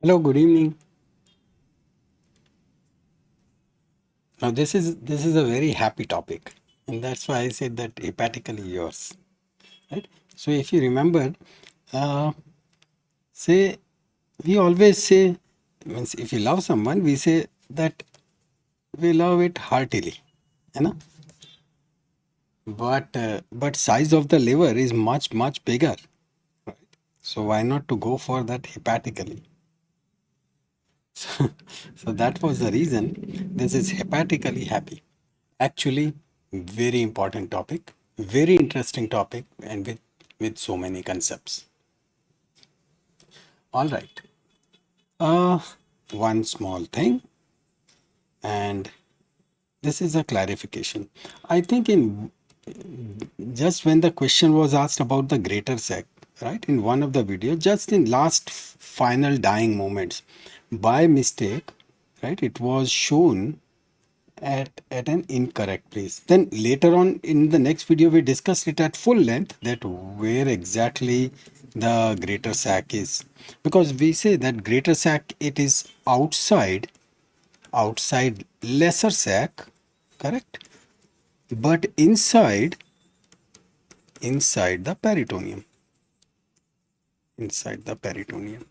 Hello, good evening. Now this is a very happy topic, and that's why I said that hepatically yours, right? So if you remember, uh, say we always say, means if you love someone, we say that we love it heartily, you know. But size of the liver is much bigger, right? So why not to go for that hepatically? So that was the reason this is hepatically happy. Actually, very important topic, very interesting topic, and with so many concepts. All right. Uh, One small thing, and this is a clarification. I think in just when the question was asked about the greater sac, right? In one of the videos, just in last final dying moments, by mistake, right? It was shown at an incorrect place. Then later on in the next video, we discussed it at full length that where exactly the greater sac is, because we say that greater sac, it is outside lesser sac, correct, but inside the peritoneum, inside the peritoneum.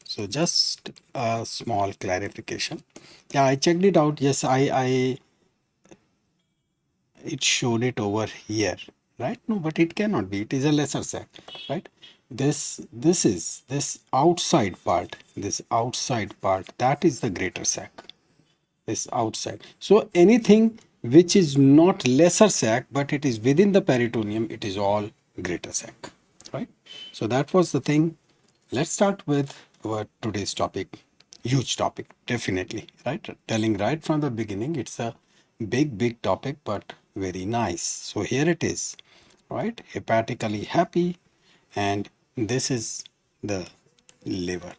So just a small clarification. Yeah, I checked it out. Yes, I it showed it over here, right? No, but it cannot be, it is a lesser sac, right? This outside part, that is the greater sac, this outside. So anything which is not lesser sac but it is within the peritoneum, it is all greater sac, right? So that was the thing. Let's start with our today's topic. Huge topic, definitely, right? Telling right from the beginning, it's a big topic, but very nice. So here it is, right? Hepatically happy, and this is the liver.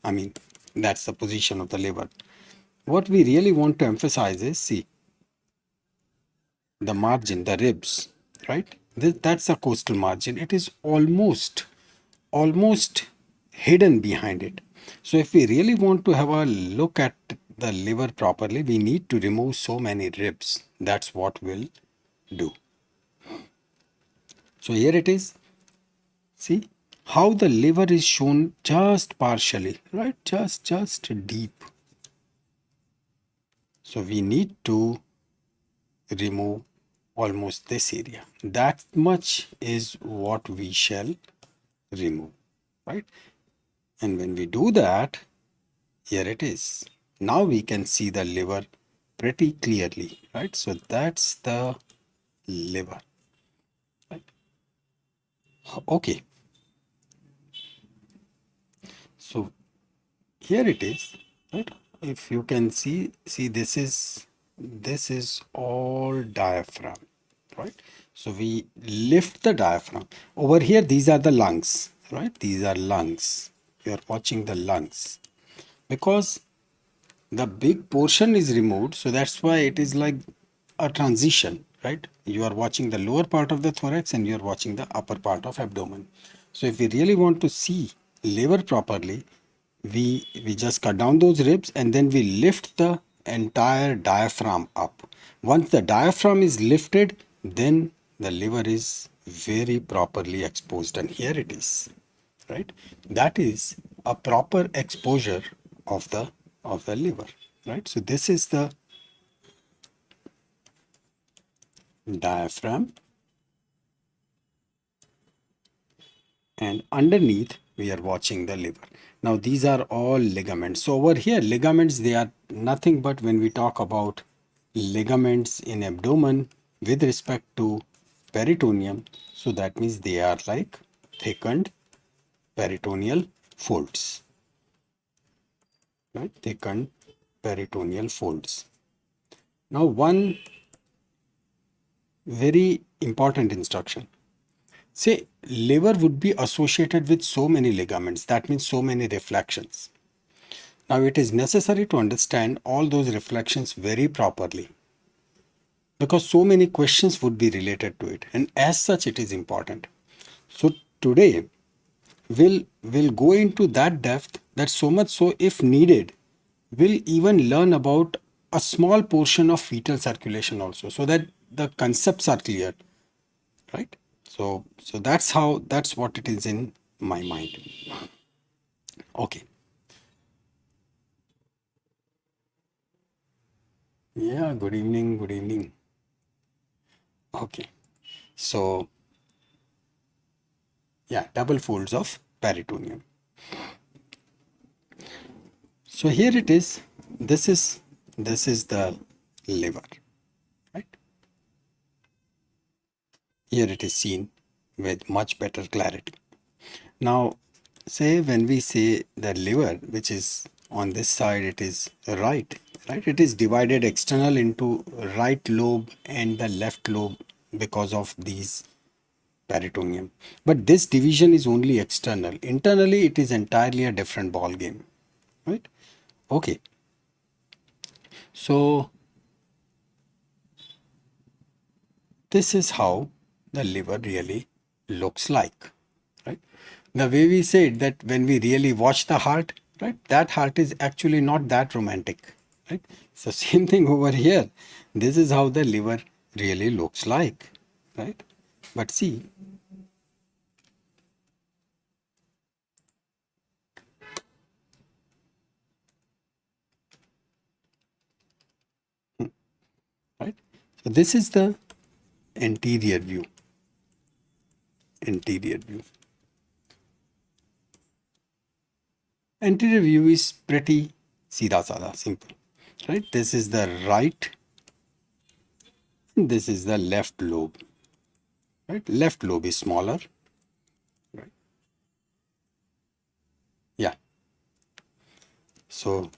I mean, that's the position of the liver. What we really want to emphasize is, see, the margin, the ribs, right? That's the costal margin. It is almost hidden behind it. So if we really want to have a look at the liver properly, we need to remove so many ribs. That's what we'll do. So here it is. See how the liver is shown just partially, right? Just deep. So we need to remove almost this area. That much is what we shall remove, right? And when we do that, here it is. Now we can see the liver pretty clearly, right? So that's the liver, right? Okay, so here it is, right? If you can see this is all diaphragm, right? So we lift the diaphragm. Over here, these are the lungs, right? These are lungs. You are watching the lungs because the big portion is removed, so that's why it is like a transition, right? You are watching the lower part of the thorax and you are watching the upper part of abdomen. So if we really want to see liver properly, we just cut down those ribs and then we lift the entire diaphragm up. Once the diaphragm is lifted, then the liver is very properly exposed, and here it is, right? That is a proper exposure of the liver, right? So this is the diaphragm, and underneath we are watching the liver. Now these are all ligaments. So over here, ligaments, they are nothing but, when we talk about ligaments in abdomen with respect to peritoneum, so that means they are like thickened peritoneal folds, right? Thickened peritoneal folds. Now one very important instruction. Say liver would be associated with so many ligaments, that means so many reflections. Now it is necessary to understand all those reflections very properly because so many questions would be related to it, and as such it is important. So today we'll go into that depth That so much so, if needed, we'll even learn about a small portion of fetal circulation also, so that the concepts are clear, right? So that's what it is in my mind. Okay. Yeah, good evening, good evening. Okay. So yeah, double folds of peritoneum. So here it is. This is the liver, right? Here it is seen with much better clarity. Now, say when we say the liver, which is on this side, it is right? It is divided external into right lobe and the left lobe because of these peritoneum. But this division is only external. Internally, it is entirely a different ball game, right? Okay. So this is how the liver really looks like, right? The way we said that when we really watch the heart, right, that heart is actually not that romantic, right? So same thing over here. This is how the liver really looks like, right? But see, right? So this is the anterior view. Anterior view. Anterior view is pretty seedha sada, simple, right? This is the right, and this is the left lobe, right? Left lobe is smaller, right? Yeah. So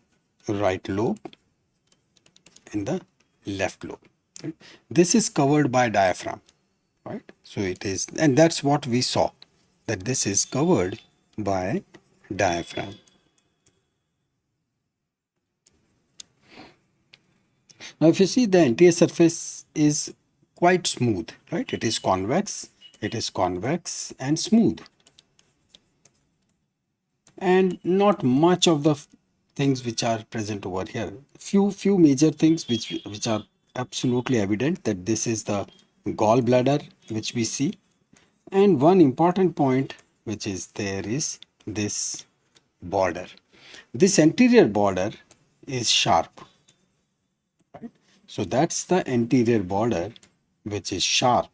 right lobe and the left lobe, right? This is covered by diaphragm, right? So it is, and that's what we saw, that this is covered by diaphragm. Now, if you see, the anterior surface is quite smooth, right? It is convex and smooth, and not much of the things which are present over here. Few major things which are absolutely evident, that this is the gallbladder which we see, and one important point which is there is this border. This anterior border is sharp, right? So that's the anterior border which is sharp,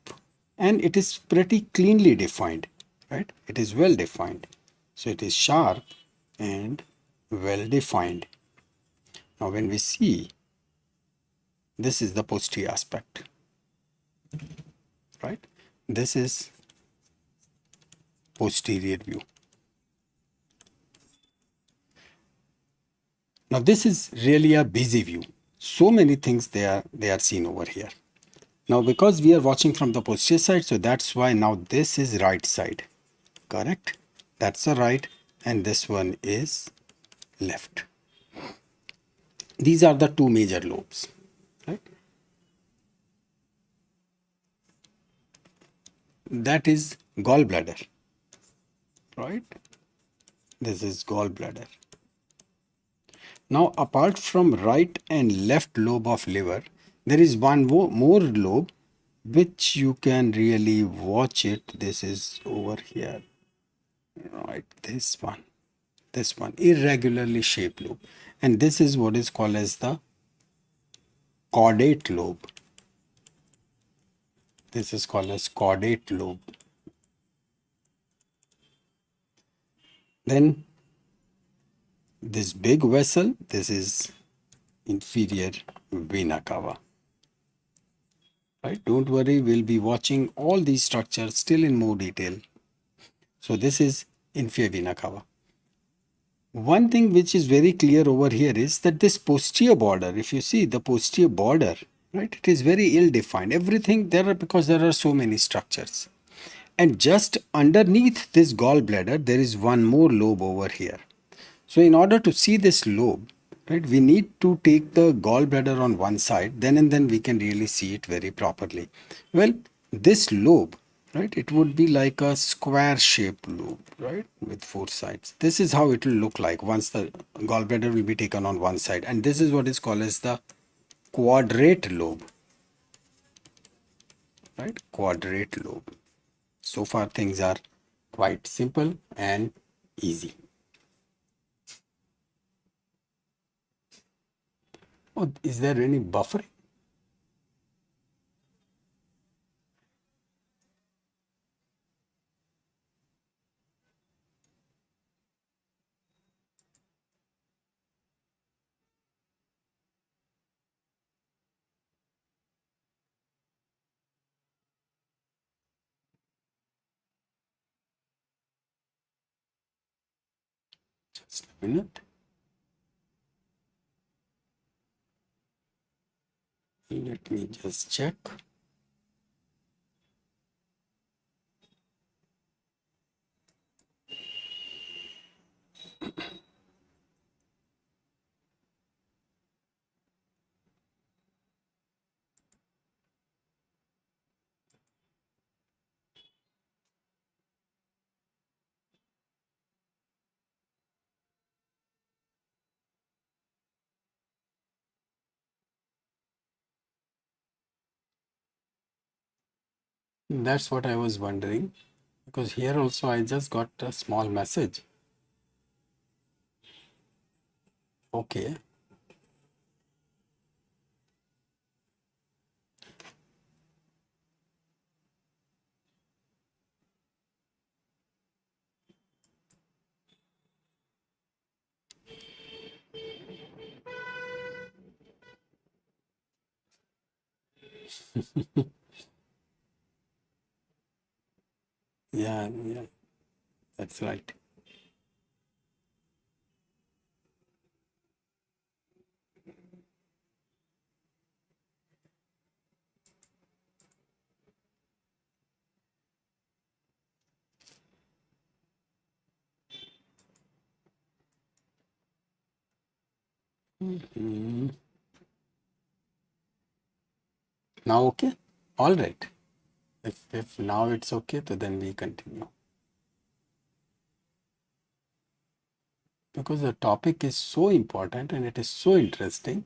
and it is pretty cleanly defined, right? It is well defined. So it is sharp and well defined. Now when we see, this is the posterior aspect, right? This is posterior view. Now this is really a busy view. So many things they are seen over here. Now because we are watching from the posterior side, so that's why now this is right side, correct? That's the right, and this one is left. These are the two major lobes, right? That is gallbladder, right? This is gallbladder. Now, apart from right and left lobe of liver, there is one more lobe which you can really watch it. This is over here, right? This one, irregularly shaped lobe, and this is what is called as the caudate lobe. This is called as caudate lobe. Then this big vessel, this is inferior vena cava. Right? Don't worry, we'll be watching all these structures still in more detail. So this is inferior vena cava. One thing which is very clear over here is that this posterior border, if you see the posterior border, right, it is very ill defined. Everything there are, because there are so many structures. And just underneath this gallbladder, there is one more lobe over here. So in order to see this lobe, right, we need to take the gallbladder on one side, then and then we can really see it very properly. Well, this lobe, right? It would be like a square shaped lobe, right, with four sides. This is how it will look like once the gallbladder will be taken on one side, and this is what is called as the quadrate lobe, right? Quadrate lobe. So far things are quite simple and easy. Oh, is there any buffering? Just a minute. Let me just check. That's what I was wondering, because here also I just got a small message. Okay. Yeah, yeah, that's right. Mhm. Now okay? All right. If now it's okay, so then we continue. Because the topic is so important and it is so interesting.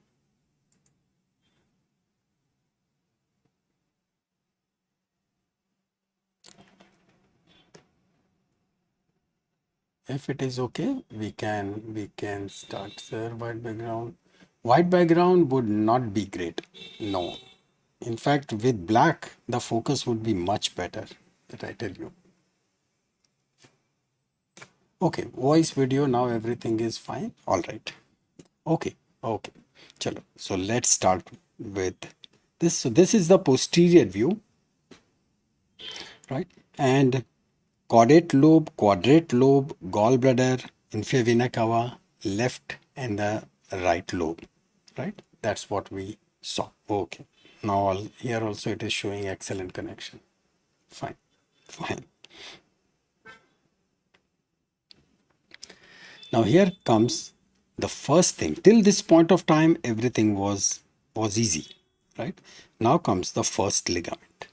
If it is okay, we can start. Sir, white background. White background would not be great. No. In fact, with black, the focus would be much better. That I tell you. Okay, voice video, now everything is fine. All right. Okay, okay. Chalo. So let's start with this. So this is the posterior view, right? And quadrate lobe, gallbladder, inferior vena cava, left and the right lobe, right? That's what we saw. Okay. Now here also it is showing excellent connection. Fine, fine. Now here comes the first thing. Till this point of time, everything was easy, right? Now comes the first ligament,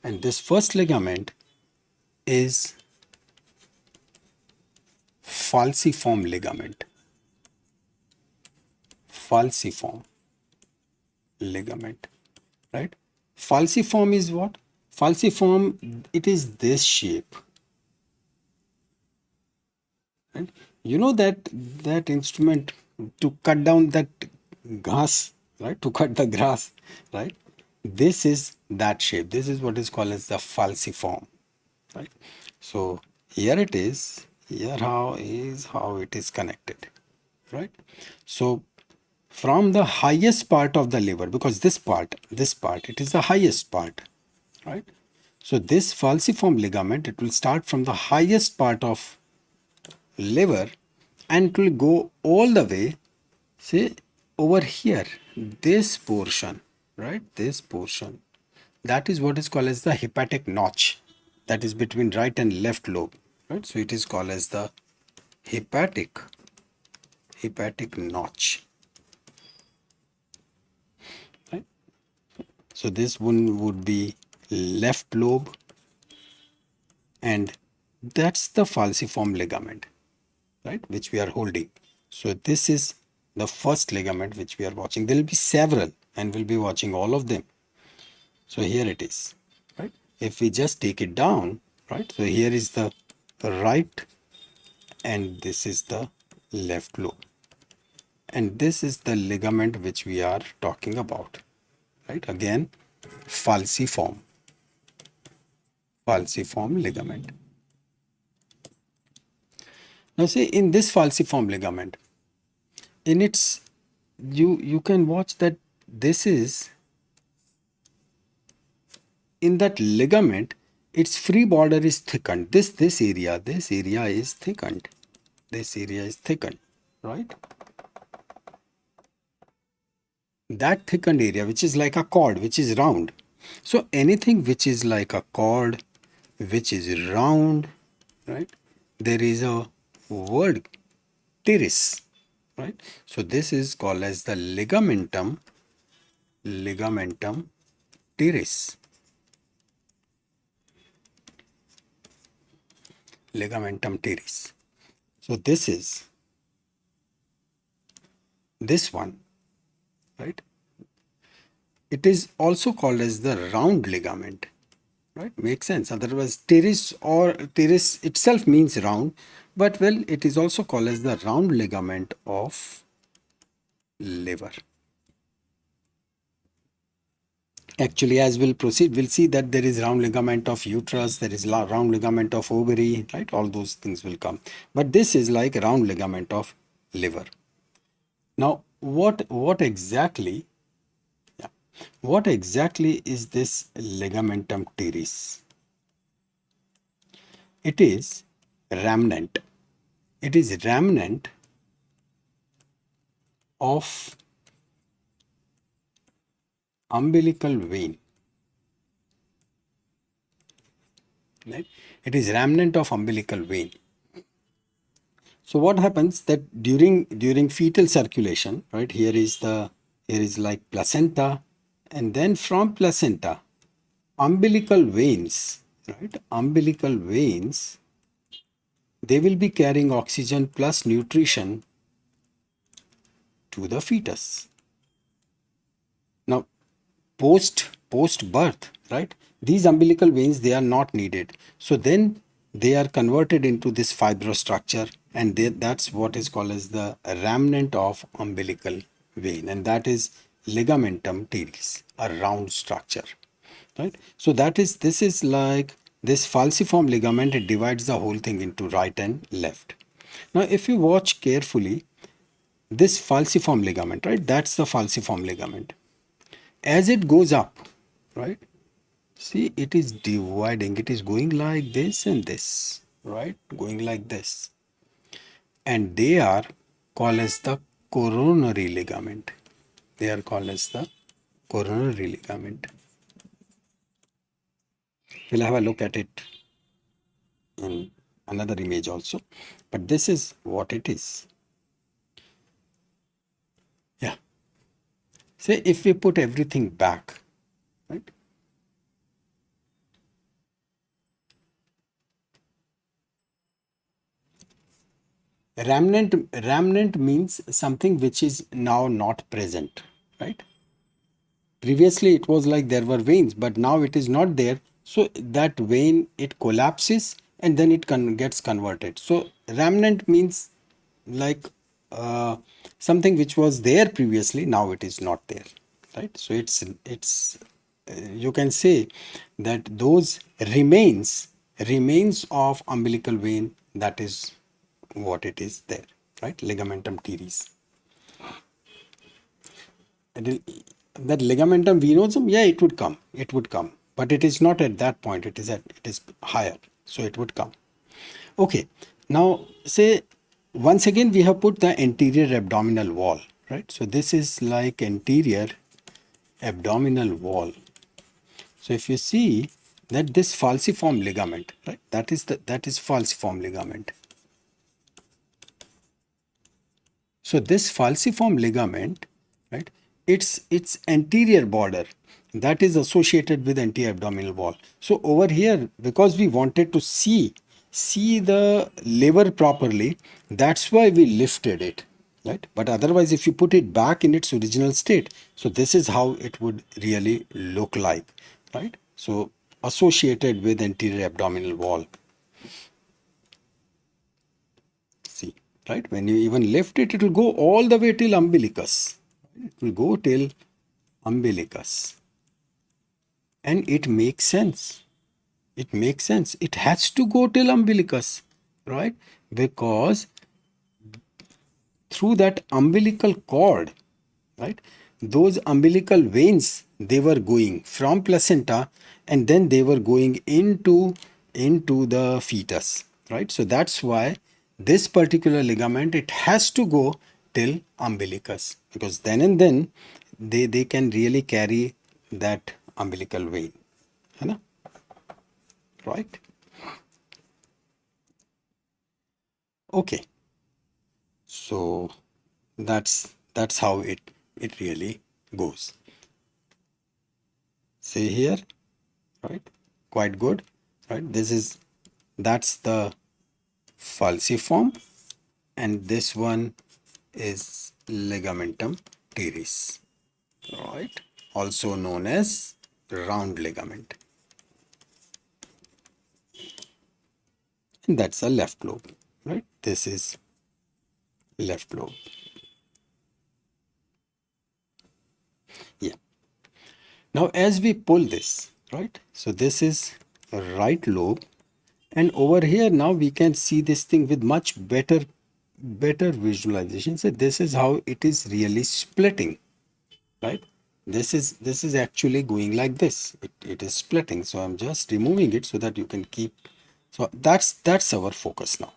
and this first ligament is falciform ligament. Falciform ligament, right? Falciform is what? Falciform, it is this shape, right? You know that instrument to cut down that grass, right? To cut the grass, right? This is that shape. This is what is called as the falciform, right? So here it is. Here how it is connected, right? So from the highest part of the liver, because this part, it is the highest part, right? So this falciform ligament, it will start from the highest part of liver and it will go all the way, say over here, this portion, right? This portion. That is what is called as the hepatic notch. That is between right and left lobe, right? So it is called as the hepatic notch, right? So this one would be left lobe, and that's the falciform ligament, right, which we are holding. So this is the first ligament which we are watching. There will be several and we'll be watching all of them. So here it is, right? If we just take it down, right? So here is the right and this is the left lobe. And this is the ligament which we are talking about, right? Again, falciform ligament. Now see, in this falciform ligament, in its, you can watch that this is, in that ligament, its free border is thickened. This area is thickened. This area is thickened, right? That thickened area, which is like a cord, which is round. So anything which is like a cord, which is round, right? There is a word, teres, right? So this is called as the ligamentum teres. Ligamentum teres. So this is this one, right? It is also called as the round ligament, right? Makes sense. Otherwise, teres or teres itself means round, but well, it is also called as the round ligament of liver. Actually, as we'll proceed, we'll see that there is round ligament of uterus, there is round ligament of ovary, right? All those things will come. But this is like round ligament of liver. Now, what exactly is this ligamentum teres? It is remnant. It is remnant of umbilical vein. Right? It is remnant of umbilical vein. So what happens that during fetal circulation, right? Here is like placenta, and then from placenta, umbilical veins, right? Umbilical veins, they will be carrying oxygen plus nutrition to the fetus. Now, post birth, right, these umbilical veins, they are not needed, so then they are converted into this fibrous structure, and that's what is called as the remnant of umbilical vein, and that is ligamentum teres, a round structure, right? So this is like this falciform ligament. It divides the whole thing into right and left. Now if you watch carefully, this falciform ligament, right, that's the falciform ligament. As it goes up, right, see, it is dividing, it is going like this and this, right, going like this, and they are called as the coronary ligament. They are called as the coronary ligament. We'll have a look at it in another image also, but this is what it is. Yeah, say if we put everything back, right, remnant means something which is now not present, right? Previously it was like there were veins, but now it is not there. So that vein, it collapses and then it gets converted. So remnant means like something which was there previously, now it is not there, right? So it's you can say that those remains of umbilical vein, that is what it is there, right? Ligamentum teres. That ligamentum venosum, yeah, it would come, but it is not at that point, it is higher, so it would come. Okay, now say once again we have put the anterior abdominal wall, right? So this is like anterior abdominal wall. So if you see that this falciform ligament, right, that is falciform ligament. So this falciform ligament, right, its anterior border, that is associated with anti-abdominal wall. So over here, because we wanted to see the liver properly, that's why we lifted it, right? But otherwise, if you put it back in its original state, so this is how it would really look like, right? So associated with anterior abdominal wall. See, right? When you even lift it, it will go all the way till umbilicus. It will go till umbilicus. And it makes sense. It makes sense. It has to go till umbilicus, right? Because through that umbilical cord, right, those umbilical veins, they were going from placenta and then they were going into the fetus, right? So that's why this particular ligament, it has to go till umbilicus, because then and then they can really carry that umbilical vein, है ना? Right? Okay, so that's how it really goes. See here, right? Quite good, right? That's the falciform, and this one is ligamentum teres, right? Also known as round ligament. And that's a left lobe, right? This is left lobe. Yeah. Now as we pull this, right? So this is a right lobe, and over here now we can see this thing with much better visualization. So this is how it is really splitting, right? This is actually going like this. It is splitting. So I'm just removing it so that you can keep. So that's our focus now,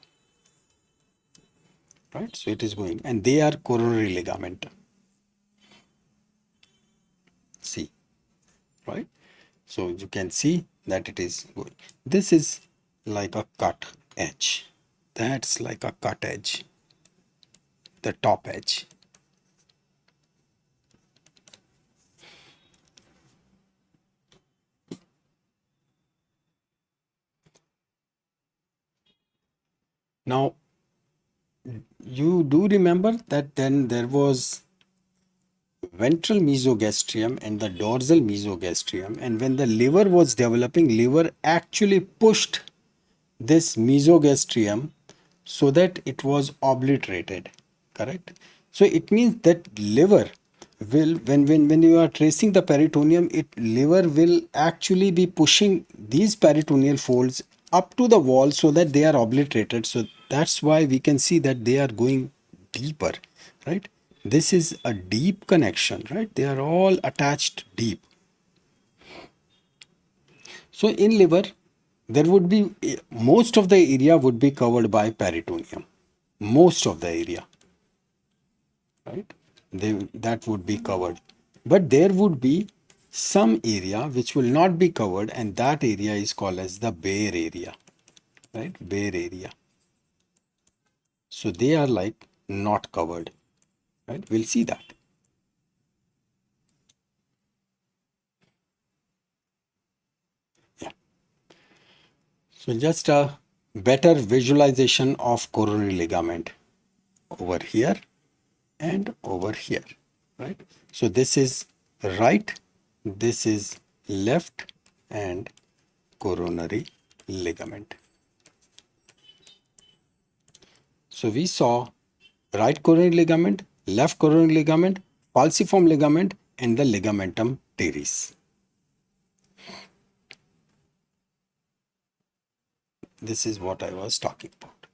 right? So it is going, and they are coronary ligament. See, right? So you can see that it is going. This is like a cut edge. That's like a cut edge, the top edge. Now, you do remember that then there was ventral mesogastrium and the dorsal mesogastrium, and when the liver was developing, liver actually pushed this mesogastrium so that it was obliterated, correct? So it means that liver will, when you are tracing the peritoneum, it liver will actually be pushing these peritoneal folds up to the wall so that they are obliterated. So that's why we can see that they are going deeper, right? This is a deep connection, right? They are all attached deep. So in liver, there would be most of the area would be covered by peritoneum. Most of the area, right? That would be covered. But there would be some area which will not be covered, and that area is called as the bare area, right? Bare area. So they are like not covered, right? We'll see that. Yeah. So just a better visualization of coronary ligament over here and over here, right? So this is right, this is left, and coronary ligament. So we saw right coronary ligament, left coronary ligament, falciform ligament, and the ligamentum teres. This is what I was talking about.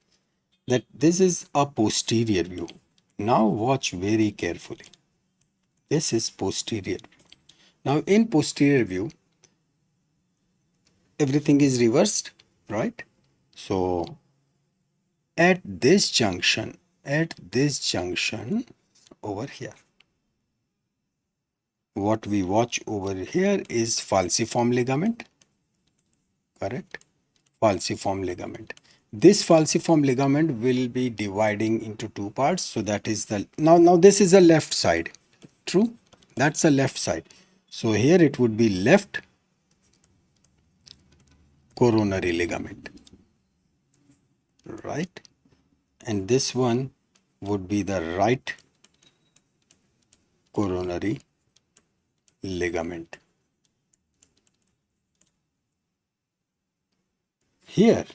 That this is a posterior view. Now watch very carefully. This is posterior view. Now in posterior view, everything is reversed, right? So at this junction over here, what we watch over here is falciform ligament, correct? Falciform ligament. This falciform ligament will be dividing into two parts. So that is the, now this is the left side, true? That's the left side. So here it would be left coronary ligament, right? And this one would be the right coronary ligament. Here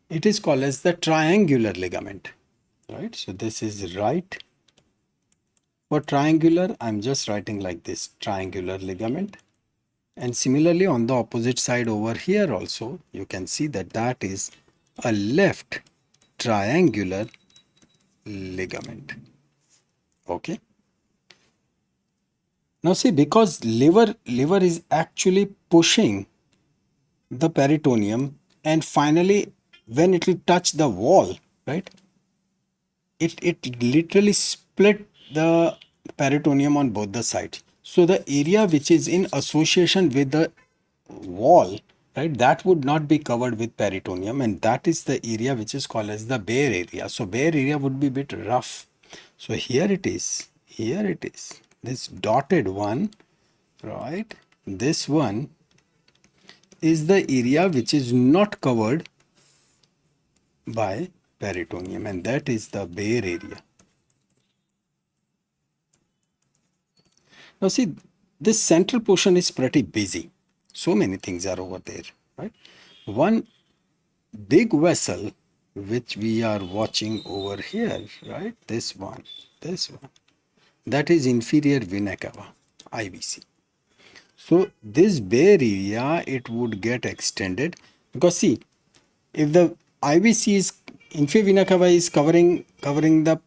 it is called as the triangular ligament, right? So this is right. For triangular, I'm just writing like this, triangular ligament. And similarly on the opposite side over here also, you can see that that is a left triangular ligament. Okay. Now see, because liver is actually pushing the peritoneum, and finally when it will touch the wall, right, it literally split the peritoneum on both the sides. So the area which is in association with the wall, right, that would not be covered with peritoneum, and that is the area which is called as the bare area. So bare area would be a bit rough. So here it is, this dotted one, right? This one is the area which is not covered by peritoneum, and that is the bare area. Now see, this central portion is pretty busy. So many things are over there, right? One big vessel which we are watching over here, right? This one, that is inferior vena cava, IVC. So this bare area, it would get extended, because see, if the IVC is inferior vena cava is covering the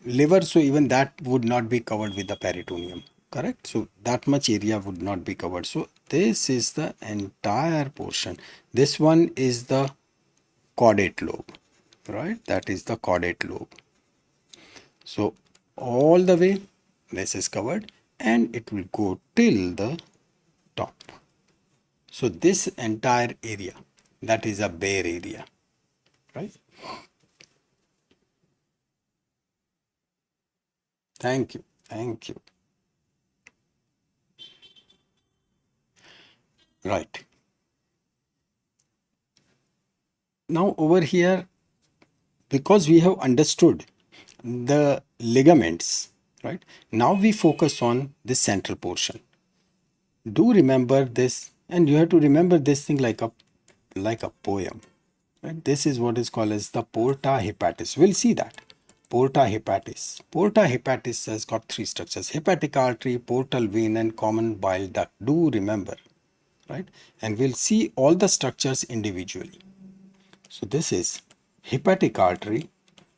liver, so even that would not be covered with the peritoneum, correct? So that much area would not be covered. So this is the entire portion. This one is the caudate lobe, right? That is the caudate lobe. So all the way this is covered, and it will go till the top. So this entire area, that is a bare area, right? Thank you. Thank you. Right. Now over here, because we have understood the ligaments, right? Now we focus on the central portion. Do remember this, and you have to remember this thing like a poem. Right? This is what is called as the Portahepatis. We'll see that. Portahepatis. Portahepatis has got three structures: hepatic artery, portal vein, and common bile duct. Do remember, right? And we'll see all the structures individually. So this is hepatic artery,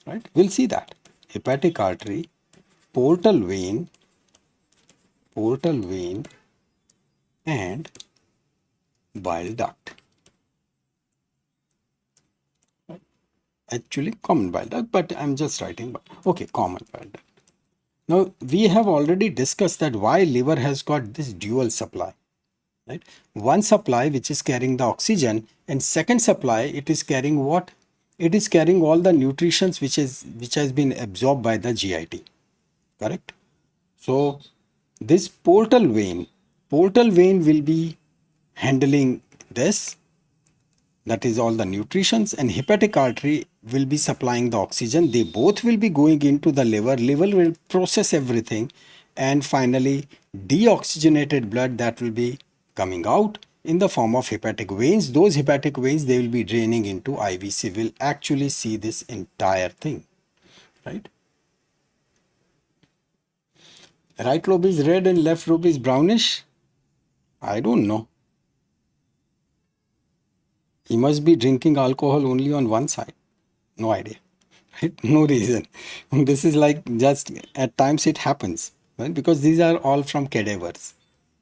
right? We'll see that. Hepatic artery, portal vein, and bile duct. Actually common bile duct, but I'm just writing, okay, common bile duct. Now we have already discussed that why liver has got this dual supply, right? One supply which is carrying the oxygen, and second supply it is carrying what? It is carrying all the nutrients which has been absorbed by the GIT, correct? So this portal vein will be handling this, that is all the nutrients, and hepatic artery will be supplying the oxygen. They both will be going into the liver. Liver will process everything, and finally deoxygenated blood that will be coming out in the form of hepatic veins. Those hepatic veins, they will be draining into IVC. Will actually see this entire thing, right? Right lobe is red and left lobe is brownish. I don't know. He must be drinking alcohol only on one side. No idea. Right? No reason. This is like just at times it happens, right? Because these are all from cadavers.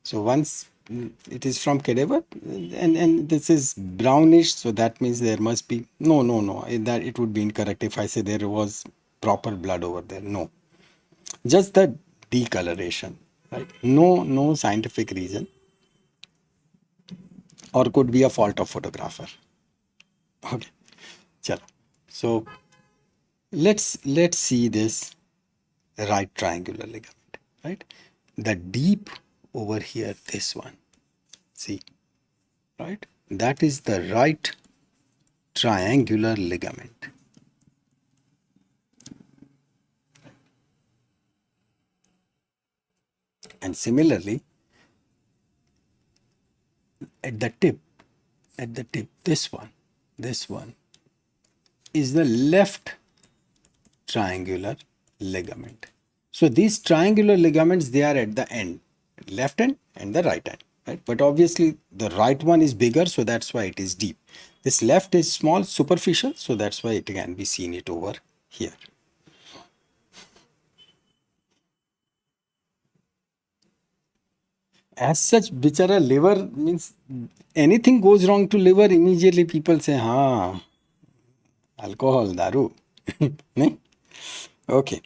So once it is from cadaver, and this is brownish, so that means there must be no. That it would be incorrect if I say there was proper blood over there. No, just the decoloration, right? No scientific reason, or could be a fault of photographer. Okay, chalo. So let's see this right triangular ligament, right? The deep over here, this one. See, right? That is the right triangular ligament. And similarly, at the tip, this one is the left triangular ligament. So these triangular ligaments, they are at the end, left end and the right end, right? But obviously the right one is bigger, so that's why it is deep. This left is small, superficial, so that's why it can be seen it over here. As such, bichara liver means anything goes wrong to liver, immediately people say, ha, alcohol, daru. Okay.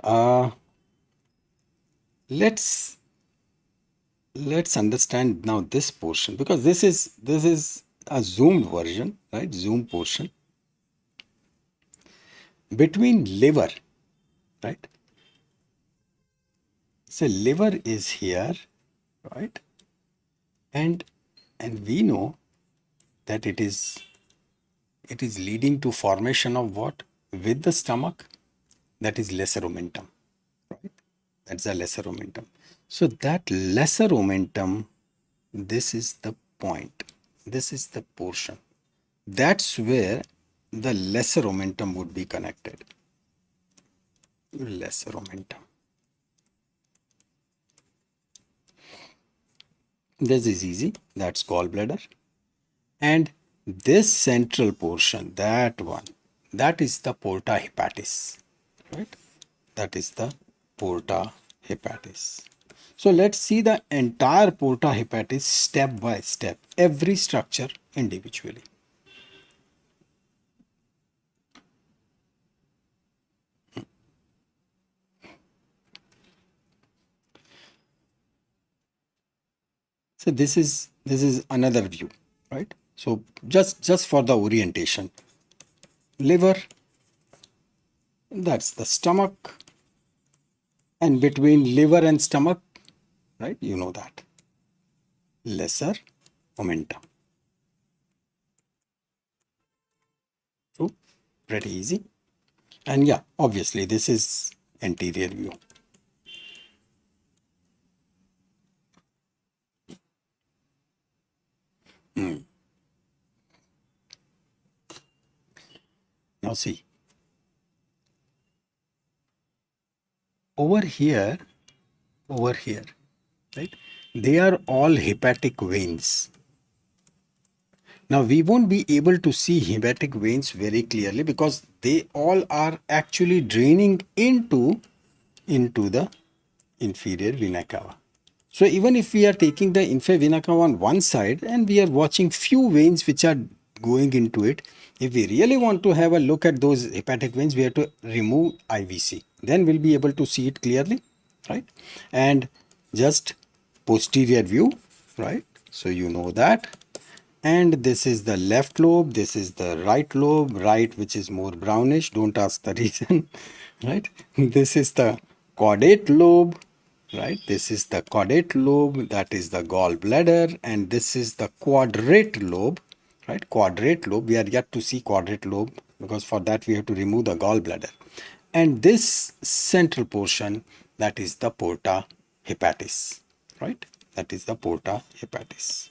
Uh, let's understand now this portion, because this is a zoomed version, right? Zoom portion between liver, right? So liver is here, right? And we know that it is leading to formation of what with the stomach, that is lesser omentum, right? That's a lesser omentum. So that lesser omentum, this is the point, this is the portion, that's where the lesser omentum would be connected. Lesser omentum, this is easy, that's gallbladder. And this central portion, that one, that is the Portahepatis, right? That is the Portahepatis. So let's see the entire Portahepatis step by step, every structure individually. So this is another view, right? So just for the orientation, liver, that's the stomach, and between liver and stomach, right? You know that lesser omentum. So pretty easy. And yeah, obviously this is anterior view. Now see, over here, right? They are all hepatic veins. Now we won't be able to see hepatic veins very clearly because they all are actually draining into the inferior vena cava. So even if we are taking the inferior vena cava on one side and we are watching few veins which are going into it, if we really want to have a look at those hepatic veins, we have to remove IVC. Then we'll be able to see it clearly, right? And just posterior view, right? So you know that. And this is the left lobe, this is the right lobe, right, which is more brownish, don't ask the reason, right? This is the caudate lobe, right? This is the caudate lobe, that is the gallbladder, and this is the quadrate lobe, right? Quadrate lobe, we are yet to see quadrate lobe because for that we have to remove the gallbladder. And this central portion, that is the porta hepatis, right? That is the porta hepatis.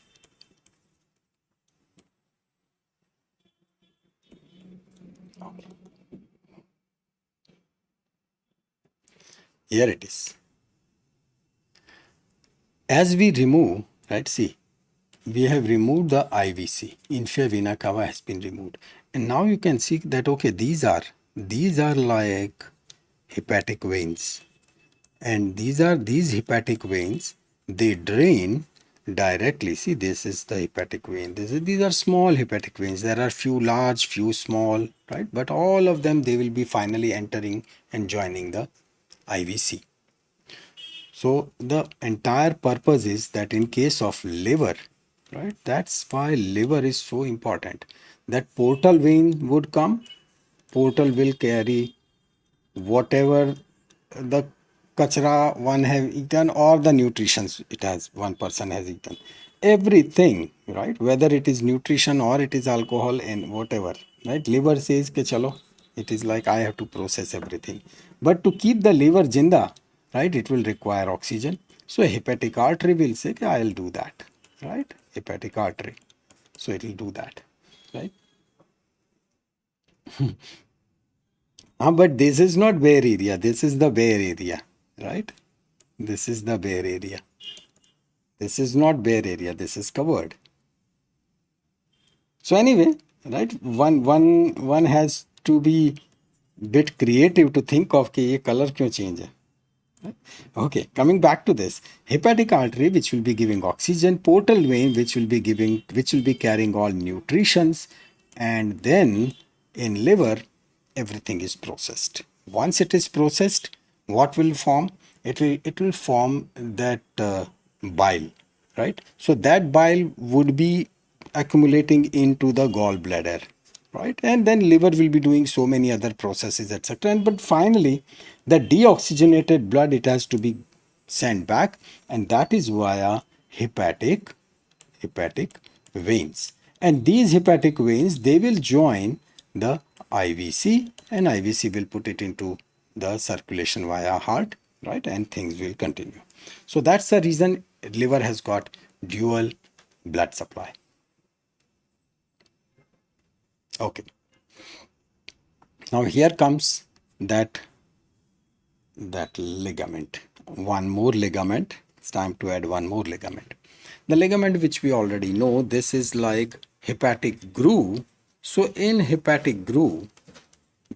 Here it is. As we remove, right, see, we have removed the IVC, inferior vena cava has been removed. And now you can see that, okay, these are like hepatic veins. And these hepatic veins, they drain directly. See, this is the hepatic vein. These are small hepatic veins. There are few large, few small, right? But all of them, they will be finally entering and joining the IVC. So the entire purpose is that in case of liver, right, that's why liver is so important. That portal vein would come, portal will carry whatever the kachra one have eaten or the nutritions it has one person has eaten. Everything, right? Whether it is nutrition or it is alcohol and whatever, right? Liver says ke chalo, it is like I have to process everything. But to keep the liver jinda, right, it will require oxygen. So hepatic artery will say ke I'll do that, right? Hepatic artery. So it will do that, right? But this is not bare area. This is the bare area, right? This is the bare area. This is not bare area. This is covered. So anyway, right? One has to be bit creative to think of कि ये color क्यों change है. Okay, coming back to this, hepatic artery which will be giving oxygen, portal vein which will be carrying all nutritions, and then in liver everything is processed. Once it is processed, what will form? It will form that bile, right? So that bile would be accumulating into the gallbladder, right? And then liver will be doing so many other processes, etc. And but finally, the deoxygenated blood it has to be sent back, and that is via hepatic veins. And these hepatic veins they will join the IVC, and IVC will put it into the circulation via heart, right? And things will continue. So that's the reason liver has got dual blood supply. Okay. Now here comes that ligament. One more ligament. It's time to add one more ligament. The ligament which we already know, this is like hepatic groove. So in hepatic groove,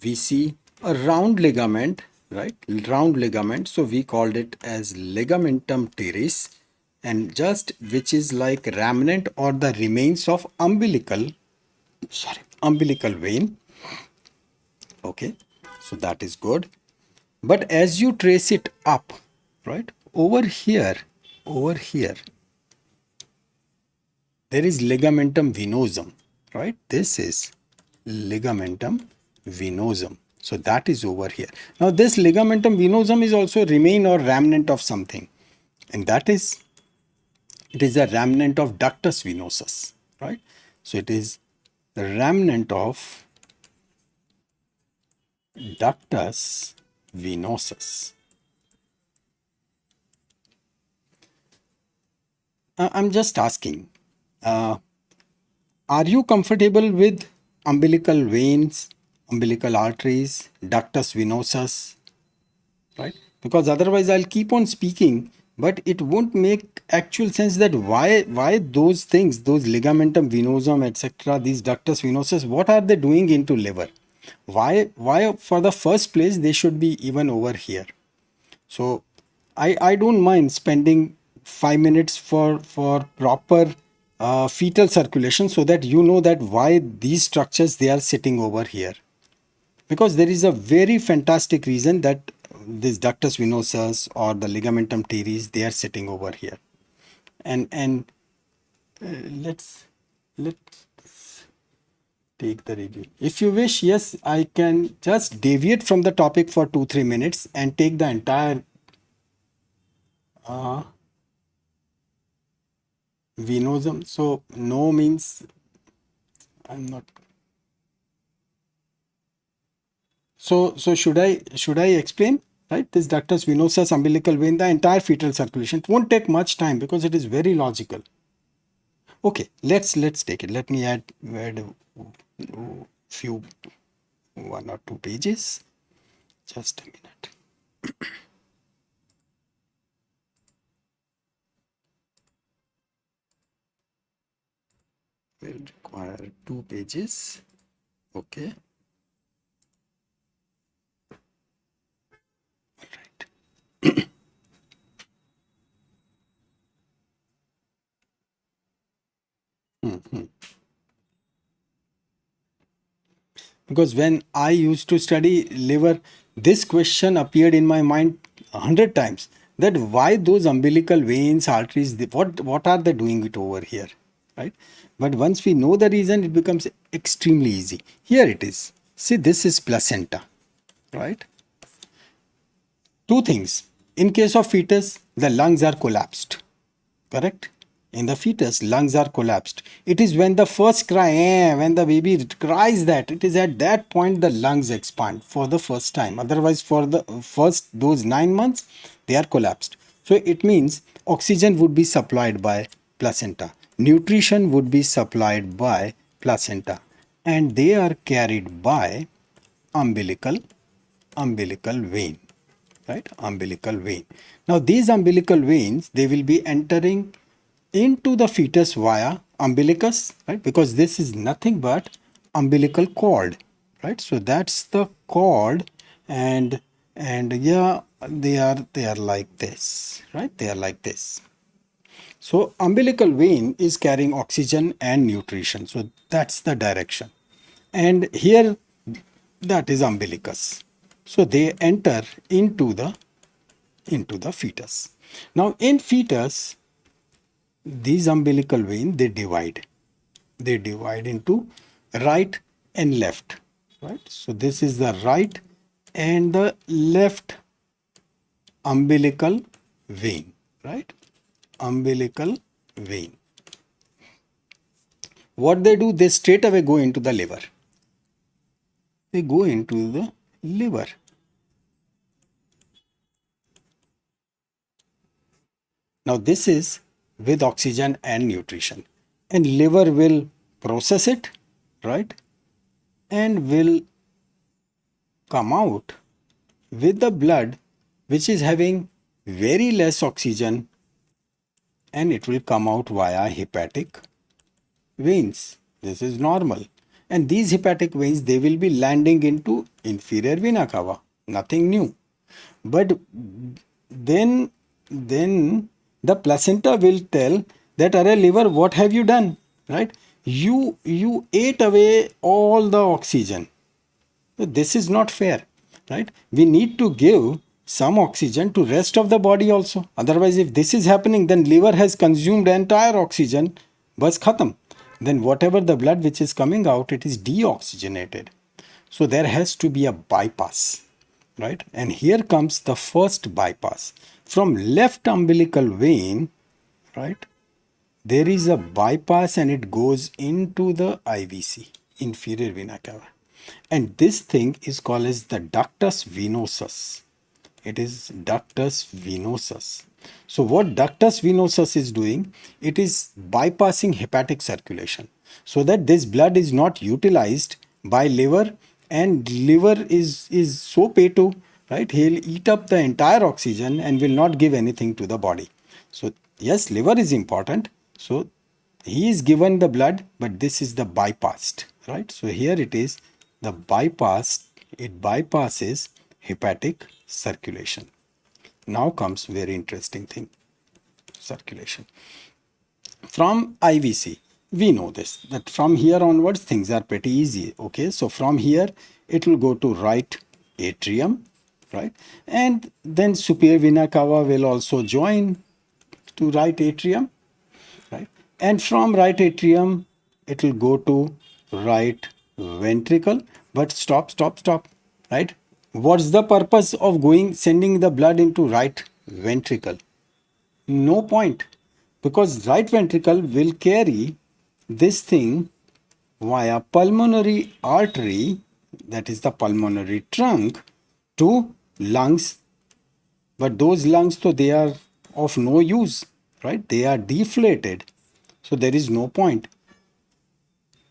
we see a round ligament, right? Round ligament. So we called it as ligamentum teres, and just which is like remnant or the remains of umbilical vein. Okay, so that is good. But as you trace it up, right, over here, there is ligamentum venosum, right? This is ligamentum venosum. So that is over here. Now this ligamentum venosum is also remain or remnant of something. And that is, it is a remnant of ductus venosus, right? So it is the remnant of ductus venosus. I'm just asking, uh, are you comfortable with umbilical veins, umbilical arteries, ductus venosus, right? Because otherwise I'll keep on speaking, but it won't make actual sense that why those things, those ligamentum venosum, etc., these ductus venosus, what are they doing into liver? Why for the first place they should be even over here? So I don't mind spending 5 minutes for proper fetal circulation so that you know that why these structures they are sitting over here, because there is a very fantastic reason that this ductus venosus or the ligamentum teres they are sitting over here. And let's take the review. If you wish, yes, I can just deviate from the topic for 2-3 minutes and take the entire venosum. So no means I'm not. So should I explain? Right, this ductus venosus, umbilical vein, the entire fetal circulation. It won't take much time because it is very logical. Okay, let's take it. Let me add a few 1 or 2 pages. Just a minute. Will require 2 pages. Okay. All right. Because when I used to study liver, this question appeared in my mind 100 times, that why those umbilical veins, arteries, what are they doing it over here, right? But once we know the reason, it becomes extremely easy. Here it is. See, this is placenta, right? two things. In case of fetus, the lungs are collapsed. Correct? In the fetus, lungs are collapsed. It is when the first cry, when the baby cries, that it is at that point the lungs expand for the first time. Otherwise, for the first those 9 months, they are collapsed. So it means oxygen would be supplied by placenta. Nutrition would be supplied by placenta. And they are carried by umbilical vein, right? Umbilical vein. Now these umbilical veins, they will be entering into the fetus via umbilicus, right? Because this is nothing but umbilical cord, right? So that's the cord, and yeah, they are like this, right? They are like this. So umbilical vein is carrying oxygen and nutrition. So that's the direction. And here, that is umbilicus. So they enter into the fetus. Now in fetus, these umbilical veins, they divide. They divide into right and left, right? So this is the right and the left umbilical vein, right? Umbilical vein. What they do, they straight away go into the liver. They go into the liver. Now this is with oxygen and nutrition, and liver will process it, right? And will come out with the blood which is having very less oxygen, and it will come out via hepatic veins. This is normal. And these hepatic veins, they will be landing into inferior vena cava. Nothing new. But then the placenta will tell that, "Arey liver, what have you done?" Right? You ate away all the oxygen. So this is not fair, right? We need to give some oxygen to rest of the body also. Otherwise, if this is happening, then liver has consumed entire oxygen, bas khatam. Then whatever the blood which is coming out, it is deoxygenated. So there has to be a bypass, right? And here comes the first bypass. From left umbilical vein, right, there is a bypass and it goes into the IVC, inferior vena cava. And this thing is called as the ductus venosus. It is ductus venosus. So what ductus venosus is doing, it is bypassing hepatic circulation so that this blood is not utilized by liver, and liver is so peto, right? He'll eat up the entire oxygen and will not give anything to the body. So yes, liver is important. So he is given the blood, but this is the bypassed, right? So here it is the bypass, it bypasses hepatic circulation. Now comes very interesting thing, circulation. From IVC, we know this, that from here onwards things are pretty easy. Okay, so from here it will go to right atrium, right? And then superior vena cava will also join to right atrium, right? And from right atrium, it will go to right ventricle. But stop, right? What's the purpose of sending the blood into right ventricle? No point, because right ventricle will carry this thing via pulmonary artery, that is the pulmonary trunk, to lungs. But those lungs, so they are of no use, right? They are deflated. So there is no point.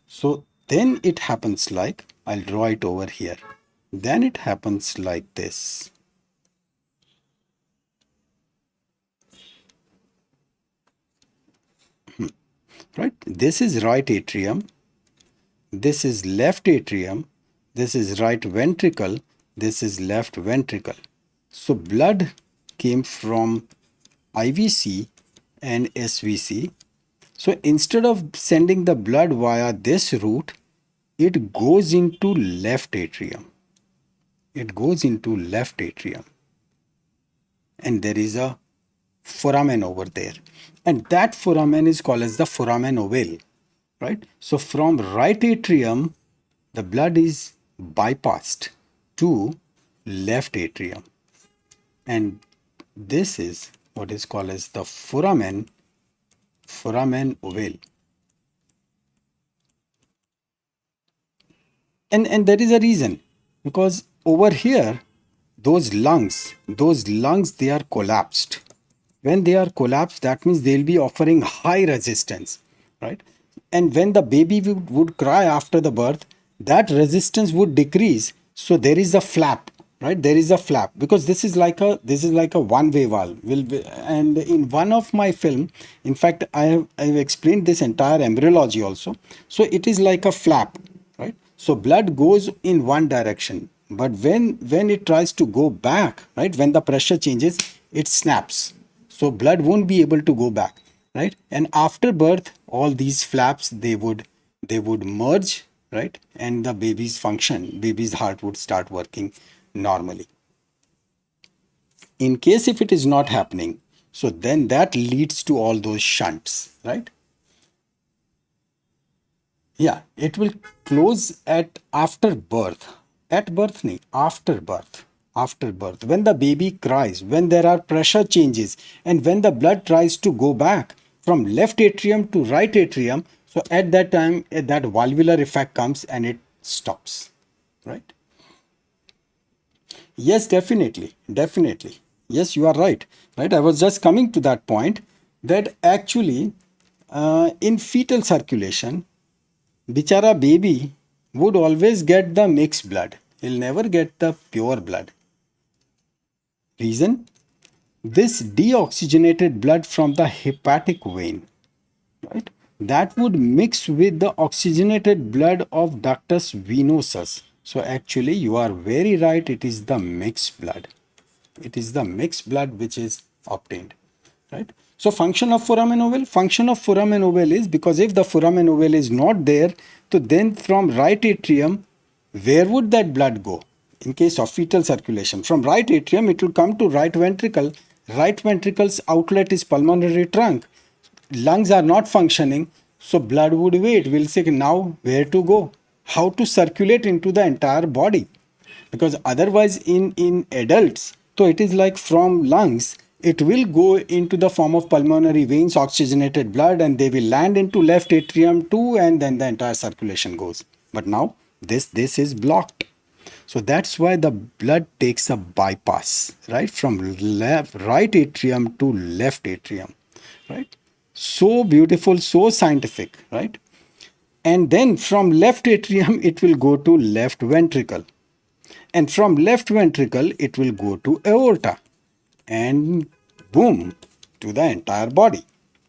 So then it happens like, I'll draw it over here. Then it happens like this. Right? This is right atrium. This is left atrium. This is right ventricle. This is left ventricle. So blood came from IVC and SVC. So instead of sending the blood via this route, it goes into left atrium. It goes into left atrium. And there is a foramen over there. And that foramen is called as the foramen ovale. Right? So from right atrium, the blood is bypassed to left atrium. And this is what is called as the foramen ovale. And there is a reason, because over here those lungs they are collapsed. When they are collapsed, that means they'll be offering high resistance, right? And when the baby would cry after the birth, that resistance would decrease. So there is a flap, right? There is a flap, because this is like a one way valve. And in one of my film, in fact, I've explained this entire embryology also. So it is like a flap, right? So blood goes in one direction, but when it tries to go back, right, when the pressure changes, it snaps. So blood won't be able to go back, right? And after birth, all these flaps they would merge, right? And the baby's heart would start working normally. In case if it is not happening, so then that leads to all those shunts, right? Yeah, it will close at after birth. At birth, nahi, after birth. After birth. When the baby cries, when there are pressure changes, and when the blood tries to go back from left atrium to right atrium, so at that time, that valvular effect comes and it stops. Right? Yes, definitely. Definitely. Yes, you are right. Right? I was just coming to that point that actually in fetal circulation, Bichara baby would always get the mixed blood. He'll never get the pure blood. Reason? This deoxygenated blood from the hepatic vein, right? That would mix with the oxygenated blood of ductus venosus. So actually you are very right, it is the mixed blood. It is the mixed blood which is obtained, right? So function of foramen ovale, function of foramen ovale is, because if the foramen ovale is not there, so then from right atrium, where would that blood go? In case of fetal circulation, from right atrium it will come to right ventricle. Right ventricle's outlet is pulmonary trunk. Lungs are not functioning, so blood would wait. We'll say now where to go, how to circulate into the entire body, because otherwise in adults, so it is like from lungs it will go into the form of pulmonary veins, oxygenated blood, and they will land into left atrium too, and then the entire circulation goes. But now this is blocked. So that's why the blood takes a bypass, right, from right atrium to left atrium, right? So beautiful, so scientific, right? And then from left atrium it will go to left ventricle, and from left ventricle it will go to aorta, and boom, to the entire body,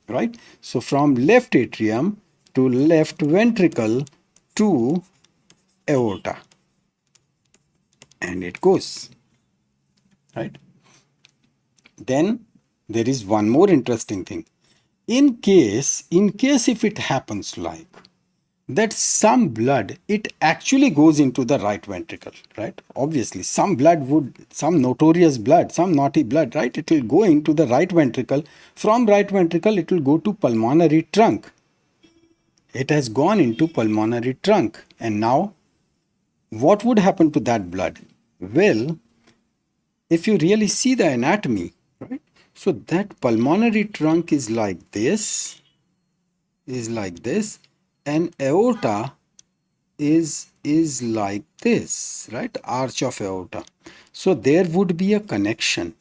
right? So from left atrium to left ventricle to aorta, and it goes, right? Then there is one more interesting thing. In case if it happens like that, some blood it actually goes into the right ventricle, right? Obviously some blood would, some notorious blood, some naughty blood, right, it will go into the right ventricle. From right ventricle it will go to pulmonary trunk. It has gone into pulmonary trunk, and now what would happen to that blood? Well, if you really see the anatomy, right, so that pulmonary trunk is like this, and aorta is like this, right? Arch of aorta. So there would be a connection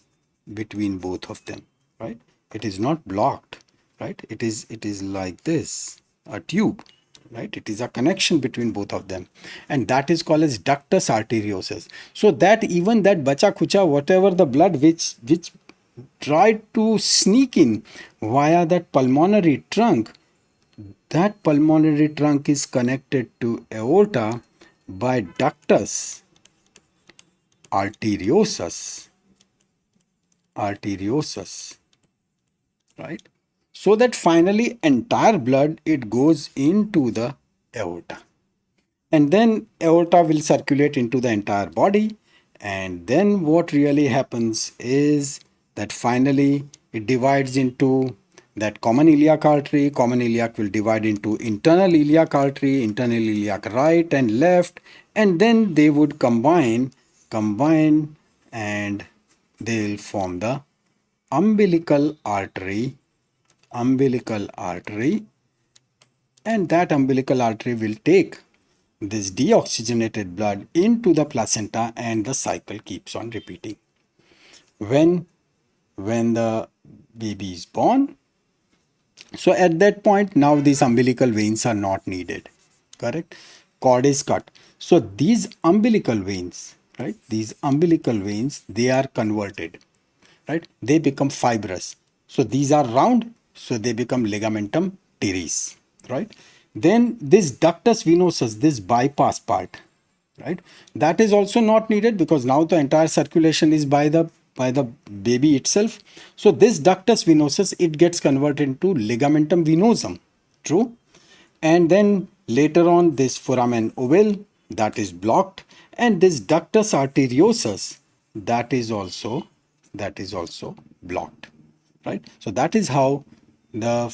between both of them, right? It is not blocked, right? It is like this, a tube, right? It is a connection between both of them, and that is called as ductus arteriosus. So that even that bacha kucha, whatever the blood which tried to sneak in via that pulmonary trunk, that pulmonary trunk is connected to aorta by ductus arteriosus, right? So that finally entire blood it goes into the aorta, and then aorta will circulate into the entire body. And then what really happens is that finally it divides into that common iliac artery. Common iliac will divide into internal iliac artery, internal iliac right and left, and then they would combine, and they will form the umbilical artery, and that umbilical artery will take this deoxygenated blood into the placenta, and the cycle keeps on repeating. When the baby is born, so at that point, now these umbilical veins are not needed, correct? Cord is cut. So these umbilical veins, right? These umbilical veins, they are converted, right? They become fibrous. So these are round, so they become ligamentum teres, right? Then this ductus venosus, this bypass part, right? That is also not needed because now the entire circulation is by the baby itself. So this ductus venosus, it gets converted into ligamentum venosum, true. And then later on this foramen ovale, that is blocked, and this ductus arteriosus, that is also blocked, right? So that is how the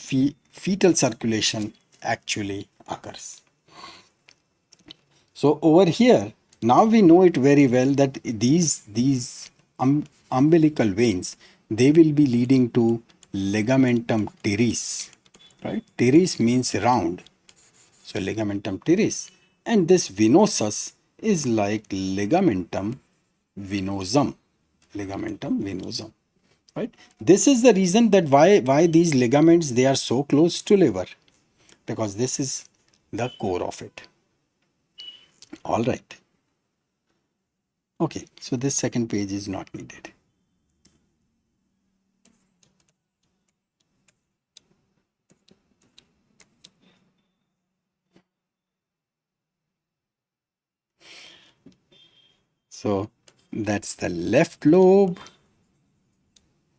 fetal circulation actually occurs. So over here, now we know it very well that these umbilical veins, they will be leading to ligamentum teres, right? Teres means round, so ligamentum teres, and this venosus is like venosum, ligamentum venosum, right? This is the reason that why these ligaments, they are so close to liver, because this is the core of it. All right. Okay, so this second page is not needed. So that's the left lobe,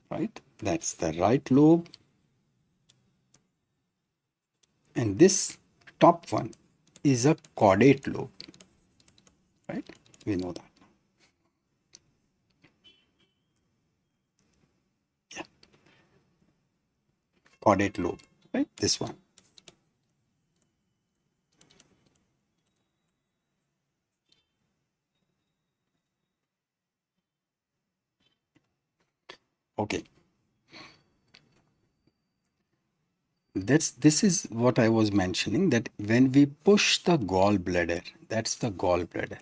right? That's the right lobe. And this top one is a caudate lobe, right? We know that. Yeah, caudate lobe, right? This one. Okay. This is what I was mentioning, that when we push the gallbladder, that's the gallbladder,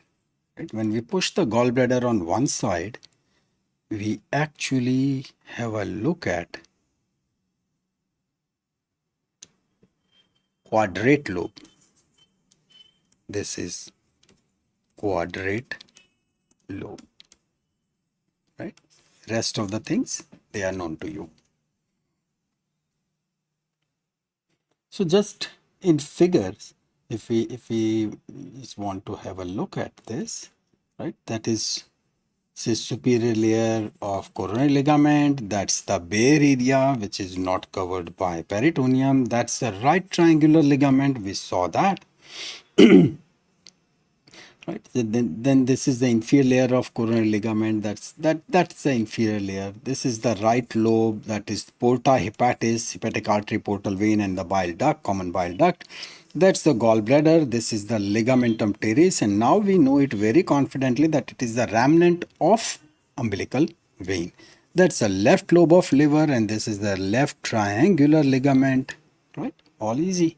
right? When we push the gallbladder on one side, we actually have a look at quadrate lobe. This is quadrate lobe, right? Rest of the things, they are known to you. So just in figures, if we just want to have a look at this, right? That is superior layer of coronary ligament. That's the bare area which is not covered by peritoneum. That's the right triangular ligament. We saw that. Right. Then this is the inferior layer of coronary ligament. That's the inferior layer. This is the right lobe. That is Portahepatis, hepatic artery, portal vein, and the bile duct, common bile duct. That's the gallbladder. This is the ligamentum teres, and now we know it very confidently that it is the remnant of umbilical vein. That's the left lobe of liver, and this is the left triangular ligament. Right. All easy.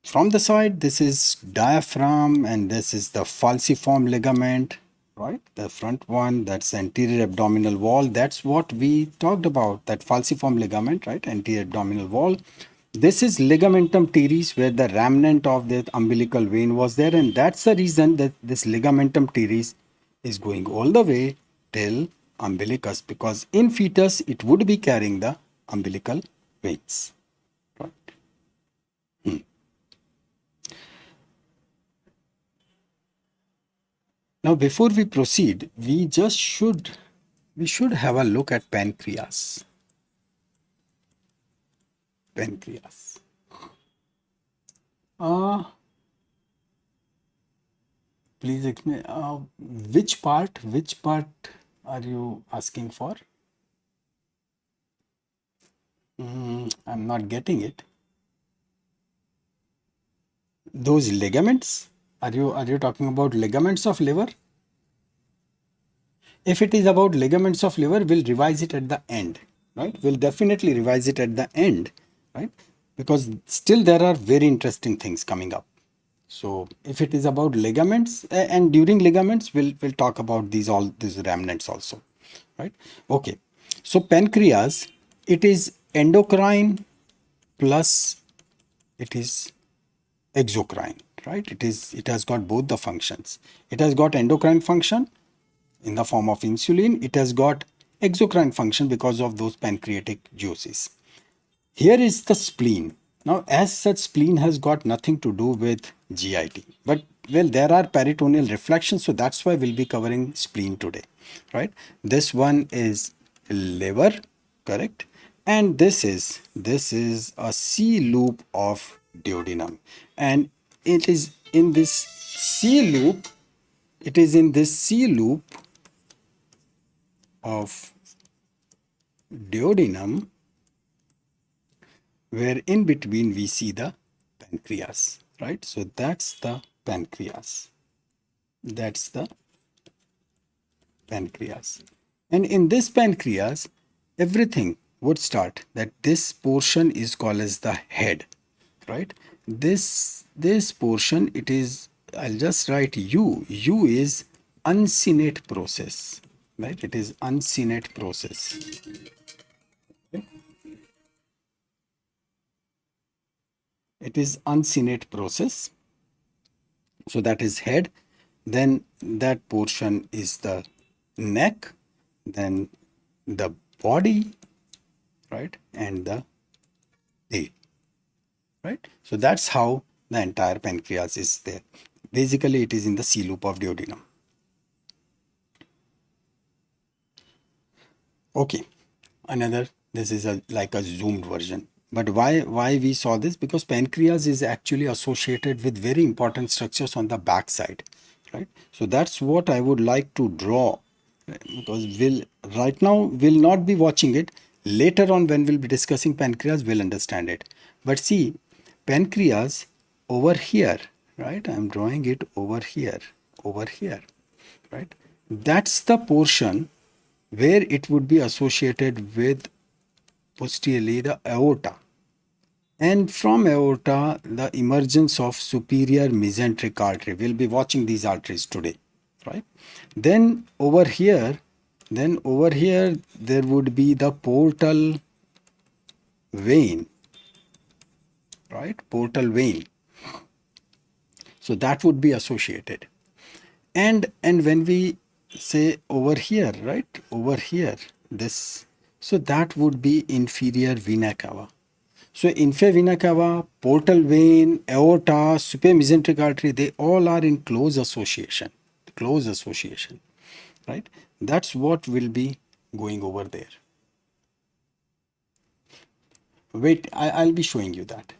From the side, this is diaphragm, and this is the falciform ligament, right? The front one, that's anterior abdominal wall. That's what we talked about, that falciform ligament, right? Anterior abdominal wall. This is ligamentum teres, where the remnant of the umbilical vein was there, and that's the reason that this ligamentum teres is going all the way till umbilicus, because in fetus it would be carrying the umbilical veins. Right? Now, before we proceed, we should have a look at pancreas. Pancreas. Please explain. Which part? Which part are you asking for? I'm not getting it. Those ligaments? Are you talking about ligaments of liver? If it is about ligaments of liver, we'll revise it at the end, right? We'll definitely revise it at the end, right? Because still there are very interesting things coming up. So if it is about ligaments, and during ligaments, we'll talk about all these remnants also, right? Okay. So pancreas, it is endocrine plus it is exocrine, right? It has got both the functions. It has got endocrine function in the form of insulin. It has got exocrine function because of those pancreatic juices. Here is the spleen. Now, as such, spleen has got nothing to do with GIT. But, well, there are peritoneal reflections, so that's why we'll be covering spleen today, right? This one is liver, correct? And this is a C loop of duodenum. And it is in this C loop, it is in this C loop of duodenum where in between we see the pancreas, right? So that's the pancreas. That's the pancreas. And in this pancreas, everything would start that this portion is called as the head, right? This portion, it is, I'll just write U. U is uncinate process, right? It is uncinate process. It is uncinate process. So that is head. Then that portion is the neck, then the body, right, and the tail, right? So that's how the entire pancreas is there. Basically, it is in the C loop of duodenum. Okay, another, this is like a zoomed version. But why we saw this? Because pancreas is actually associated with very important structures on the back side, right? So that's what I would like to draw, because we'll right now we'll not be watching it. Later on, when we'll be discussing pancreas, we'll understand it. But see, pancreas over here, right? I'm drawing it over here, right? That's the portion where it would be associated with posteriorly the aorta. And from aorta, the emergence of superior mesenteric artery. We'll be watching these arteries today, right? Then over here, there would be the portal vein, right? Portal vein. So that would be associated. And when we say over here, right? Over here, this, so that would be inferior vena cava. So inferior vena cava, portal vein, aorta, superior mesenteric artery, they all are in close association, right? That's what will be going over there. Wait, I'll be showing you that.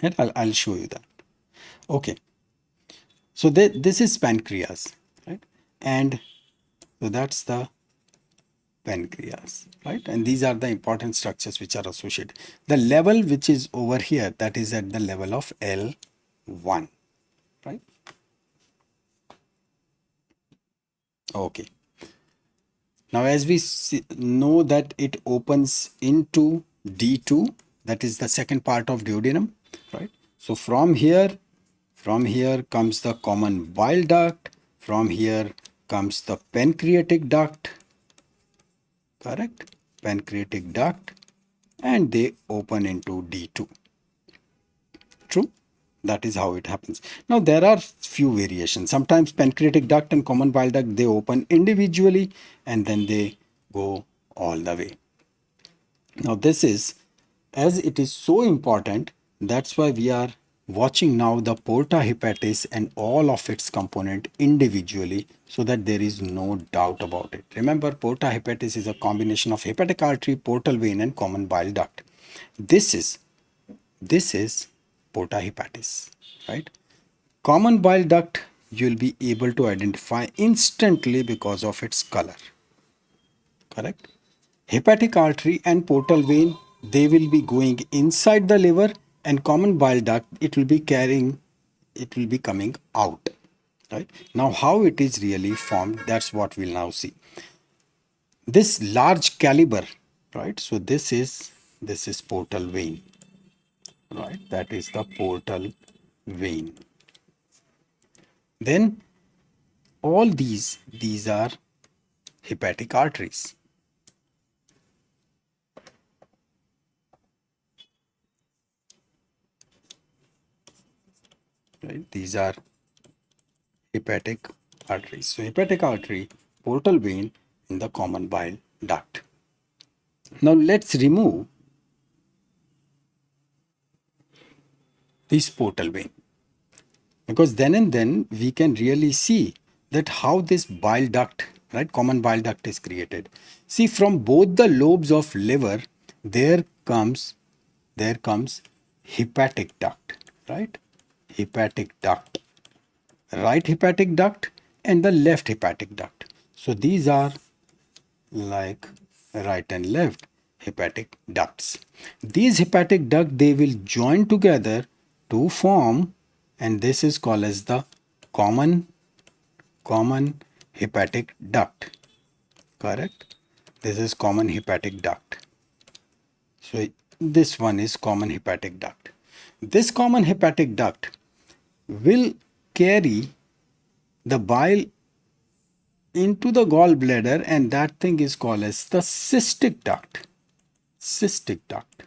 Right? I'll show you that. Okay. So this is pancreas, right? And so that's the pancreas, right? And these are the important structures which are associated. The level which is over here, that is at the level of L1, right? Okay. Now, as we know that it opens into D2, that is the second part of duodenum, right? So from here comes the common bile duct. From here comes the pancreatic duct, correct? Pancreatic duct, and they open into D2. True? That is how it happens. Now there are few variations. Sometimes pancreatic duct and common bile duct, they open individually and then they go all the way. Now this is, as it is so important, that's why we are watching now the Portahepatis and all of its component individually, so that there is no doubt about it. Remember, Portahepatis is a combination of hepatic artery, portal vein and common bile duct. This is Portahepatis, right? Common bile duct, you'll be able to identify instantly because of its color, correct? Hepatic artery and portal vein, they will be going inside the liver, and common bile duct, it will be carrying it will be coming out, right? Now how it is really formed, that's what we'll now see. This large caliber, right? So this is portal vein, right? That is the portal vein. Then all these are hepatic arteries, right? These are hepatic arteries. So hepatic artery, portal vein, in the common bile duct. Now let's remove this portal vein, because then and then we can really see that how this bile duct, right, common bile duct is created. See, from both the lobes of liver, there comes hepatic duct, right? Hepatic duct, right hepatic duct and the left hepatic duct. So these are like right and left hepatic ducts. These hepatic duct, they will join together to form, and this is called as the common hepatic duct. Correct? This is common hepatic duct. So this one is common hepatic duct. This common hepatic duct will carry the bile into the gallbladder, and that thing is called as the cystic duct. Cystic duct.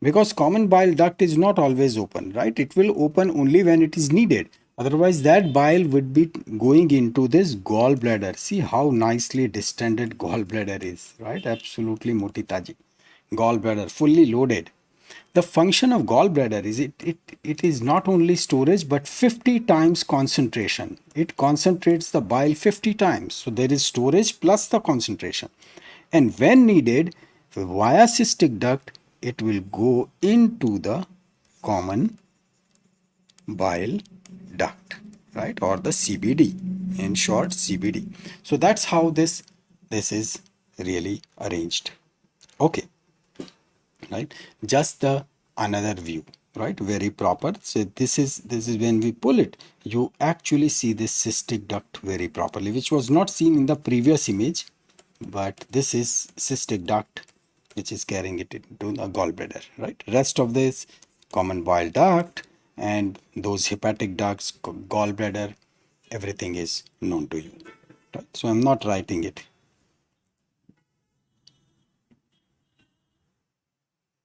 Because common bile duct is not always open, right? It will open only when it is needed. Otherwise, that bile would be going into this gallbladder. See how nicely distended gallbladder is, right? Absolutely motitaji. Gallbladder fully loaded. The function of gallbladder is it is not only storage but 50 times concentration. It concentrates the bile 50 times. So there is storage plus the concentration. And when needed, via cystic duct, it will go into the common bile duct, right? Or the CBD, in short CBD. So that's how this is really arranged. Okay, right? Just the another view, right? Very proper. So this is when we pull it, you actually see this cystic duct very properly, which was not seen in the previous image, but this is cystic duct which is carrying it into the gallbladder, right? Rest of this common bile duct and those hepatic ducts, gallbladder, everything is known to you, right? So I'm not writing it.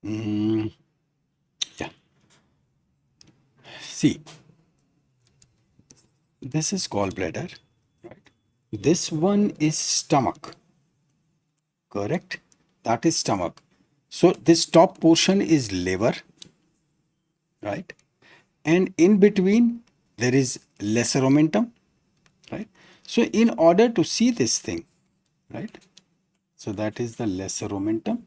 Yeah. See, this is gallbladder, right? This one is stomach, correct? That is stomach. So this top portion is liver, right? And in between there is lesser omentum, right? So in order to see this thing, right? So that is the lesser omentum.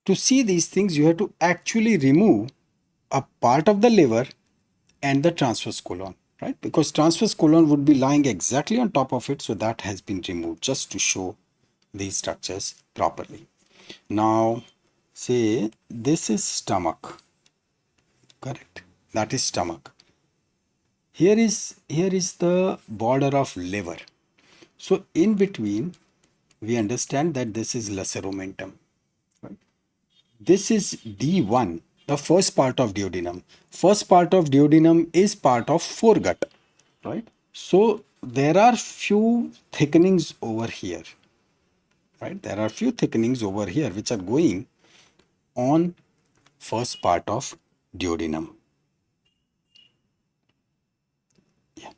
To see these things, you have to actually remove a part of the liver and the transverse colon, right? Because transverse colon would be lying exactly on top of it, so that has been removed just to show these structures properly. Now, say this is stomach, correct? That is stomach. Here is the border of liver. So in between, we understand that this is lesser omentum. Right? This is D1, the first part of duodenum. First part of duodenum is part of foregut, right? So there are few thickenings over here, right? There are few thickenings over here which are going on first part of duodenum. Yeah.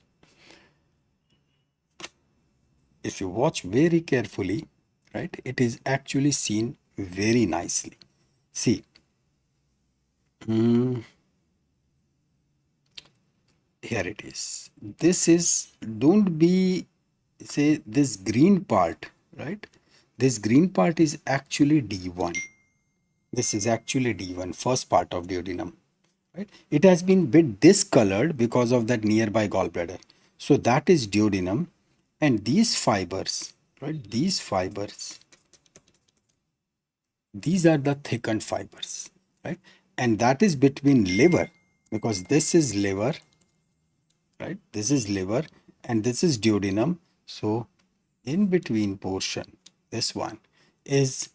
If you watch very carefully, right, it is actually seen very nicely. See, here it is. This is, don't be, say, this green part, right? This green part is actually D1. This is actually D1, first part of duodenum, right? It has been bit discolored because of that nearby gallbladder. So that is duodenum, and these fibers, right? These fibers, these are the thickened fibers, right? And that is between liver, because this is liver, right? This is liver and this is duodenum. So in between portion, this one is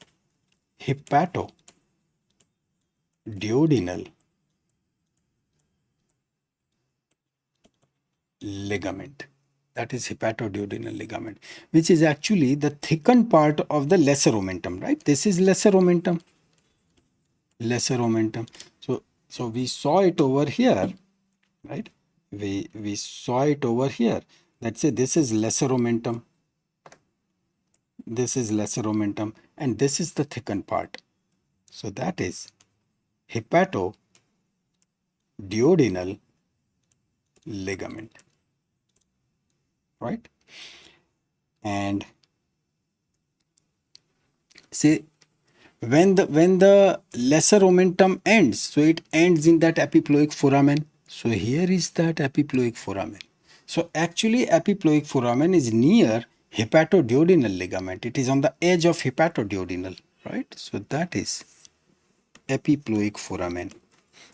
hepatoduodenal ligament. That is hepatoduodenal ligament, which is actually the thickened part of the lesser omentum, right? This is lesser omentum, lesser omentum. So we saw it over here, right? We saw it over here. Let's say this is lesser omentum, this is lesser omentum, and this is the thickened part. So that is hepatoduodenal ligament, right? And say when the lesser omentum ends, so it ends in that epiploic foramen. So here is that epiploic foramen. So actually epiploic foramen is near hepatoduodenal ligament. It is on the edge of hepatoduodenal, right? So that is epiploic foramen.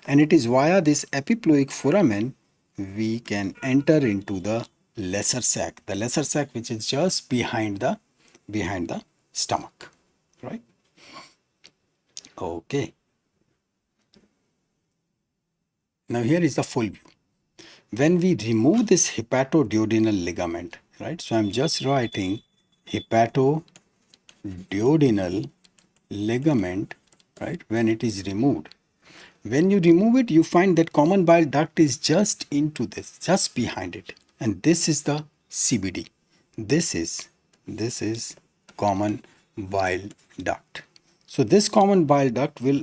And it is via this epiploic foramen we can enter into the lesser sac. The lesser sac which is just behind the stomach, right? Okay. Now here is the full view. When we remove this hepatoduodenal ligament, right? So I'm just writing hepatoduodenal ligament, right? When it is removed. When you remove it, you find that common bile duct is just into this, just behind it. And this is the CBD. This is common bile duct. So this common bile duct will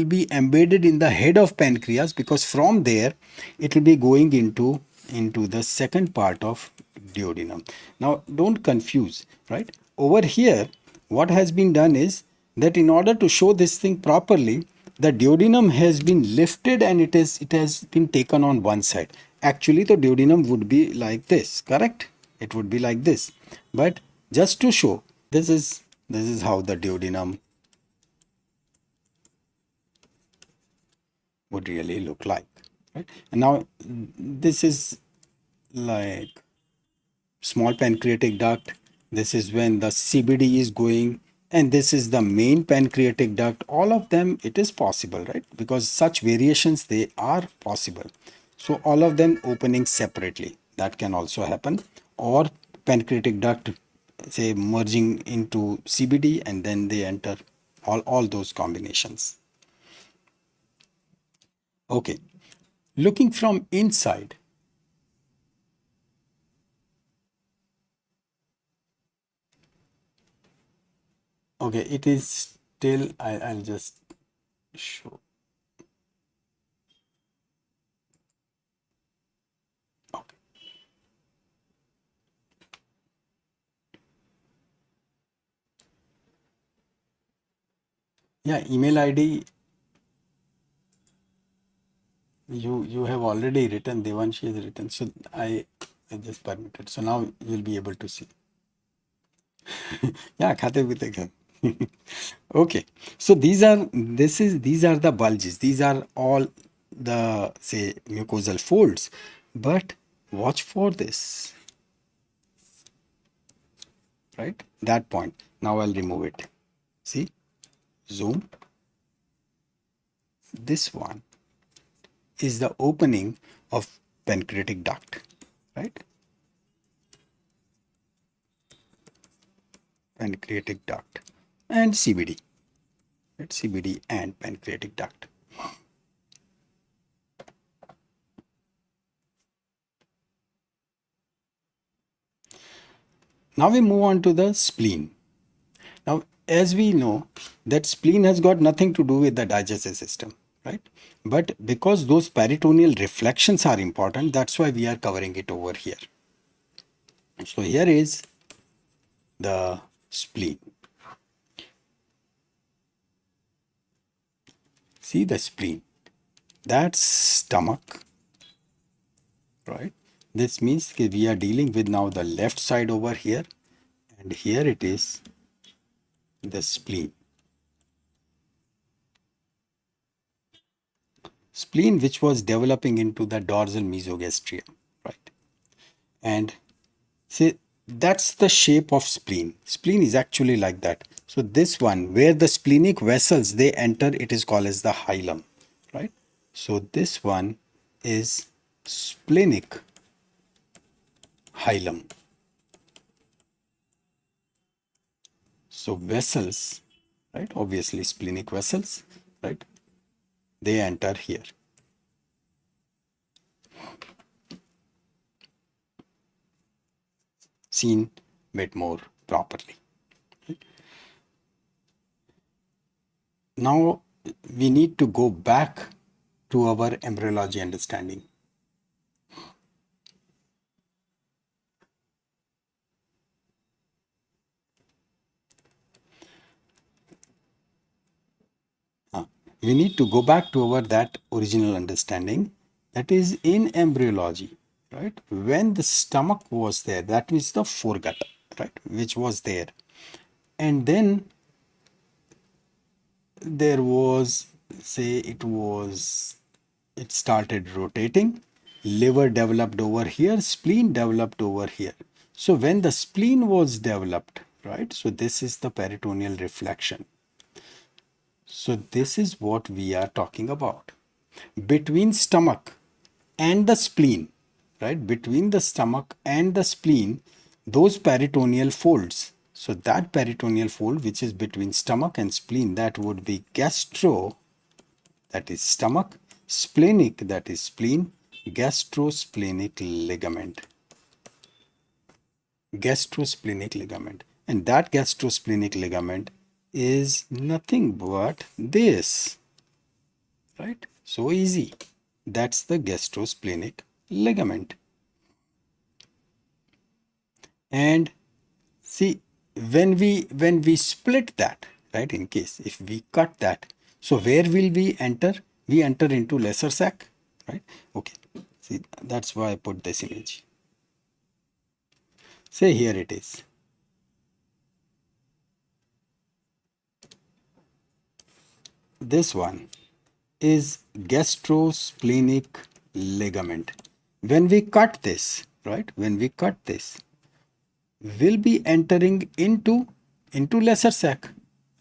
be embedded in the head of pancreas, because from there it will be going into the second part of duodenum. Now don't confuse, right? Over here what has been done is that in order to show this thing properly, the duodenum has been lifted and it has been taken on one side. Actually the duodenum would be like this, correct? It would be like this, but just to show, this is how the duodenum would really look like, right? And now this is like small pancreatic duct. This is when the CBD is going, and this is the main pancreatic duct. All of them, it is possible, right? Because such variations, they are possible. So all of them opening separately, that can also happen. Or pancreatic duct, say, merging into CBD and then they enter, all those combinations. Okay, looking from inside, okay, it is still, I'll just show. Okay. Yeah, email ID, you have already written, Devanshi has written, so I just permitted. So now you'll be able to see. Yeah, khate pite kha. Okay, so these are the bulges. These are all the, say, mucosal folds. But watch for this, right? That point. Now I'll remove it. See, zoom. This one is the opening of pancreatic duct, right? Pancreatic duct and CBD, right? CBD and pancreatic duct. Now we move on to the spleen. Now, as we know that spleen has got nothing to do with the digestive system, right? But because those peritoneal reflections are important, that's why we are covering it over here. So here is the spleen. See the spleen. That's stomach, right? This means that we are dealing with now the left side over here, and here it is the spleen. spleen which was developing into the dorsal mesogastrium, right? And see, that's the shape of spleen. Spleen is actually like that. So this one, where the splenic vessels they enter, it is called as the hilum, right? So this one is splenic hilum. So vessels, right? Obviously splenic vessels, right? They enter here. Seen bit more properly. Now we need to go back to our embryology understanding. We need to go back to our that original understanding, that is in embryology, right? When the stomach was there, that is the foregut, right, which was there, and then there was, say, it started rotating, liver developed over here, spleen developed over here. So when the spleen was developed, right, so this is the peritoneal reflection. So this is what we are talking about. Between stomach and the spleen, right? Between the stomach and the spleen, those peritoneal folds. So that peritoneal fold which is between stomach and spleen, that would be gastro, that is stomach, splenic, that is spleen, gastrosplenic ligament. Gastrosplenic ligament. And that gastrosplenic ligament is nothing but this, right? So easy. That's the gastrosplenic ligament. And see, when we split that, right, in case if we cut that, so where will we enter? We enter into lesser sac, right? Okay. See, that's why I put this image. Say here it is. This one is gastrosplenic ligament. When we cut this, right? When we cut this, will be entering into lesser sac,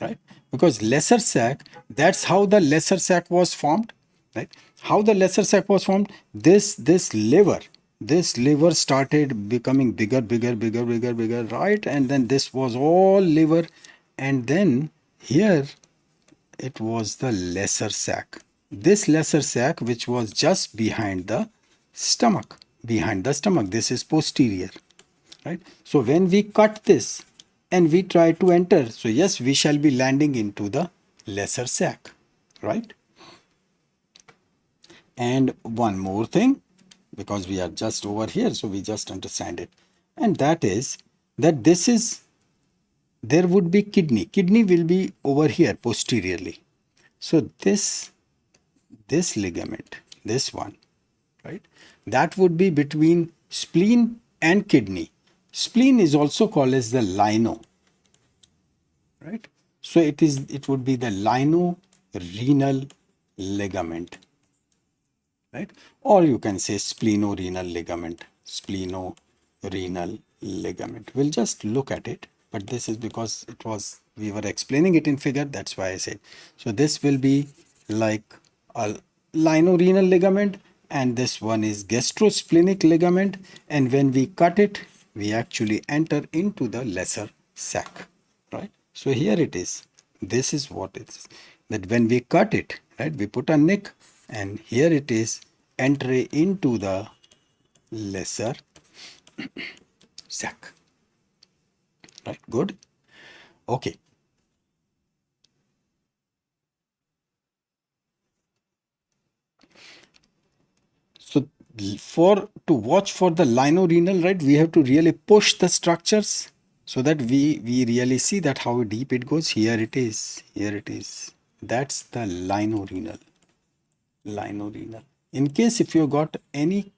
right? Because lesser sac, that's how the lesser sac was formed, right? How the lesser sac was formed, this liver started becoming bigger, right? And then this was all liver, and then here it was the lesser sac. This lesser sac which was just behind the stomach, this is posterior, right? So when we cut this and we try to enter, so yes, we shall be landing into the lesser sac, right? And one more thing, because we are just over here, so we just understand it, and that is that there would be kidney will be over here posteriorly. So this ligament, this one, right, that would be between spleen and kidney. Spleen is also called as the lino, right? So it would be the lino-renal ligament, right? Or you can say spleno-renal ligament, spleno-renal ligament. We'll just look at it, but this is because we were explaining it in figure, that's why I said. So this will be like a lino-renal ligament, and this one is gastrosplenic ligament, and when we cut it, we actually enter into the lesser sac, right? So here it is. This is what it is. That when we cut it, right, we put a nick, and here it is entry into the lesser sac. Right, good. Okay. So for to watch for the lino-renal, right, we have to really push the structures so that we really see that how deep it goes. Here it is. Here it is. That's the lino-renal. Lino-renal. In case if you got any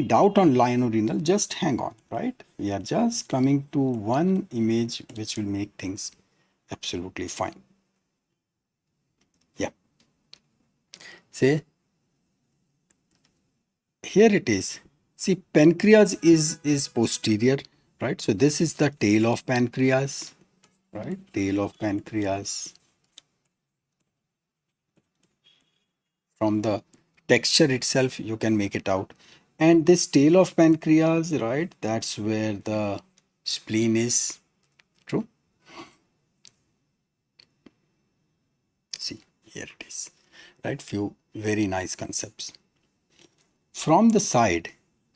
doubt on lino-renal, just hang on, right? We are just coming to one image which will make things absolutely fine. Yeah. Say here it is. See, pancreas is posterior, right? So this is the tail of pancreas, right? Tail of pancreas. From the texture itself, you can make it out. And this tail of pancreas, right? That's where the spleen is. True. See, here it is, right? Few very nice concepts. From the side,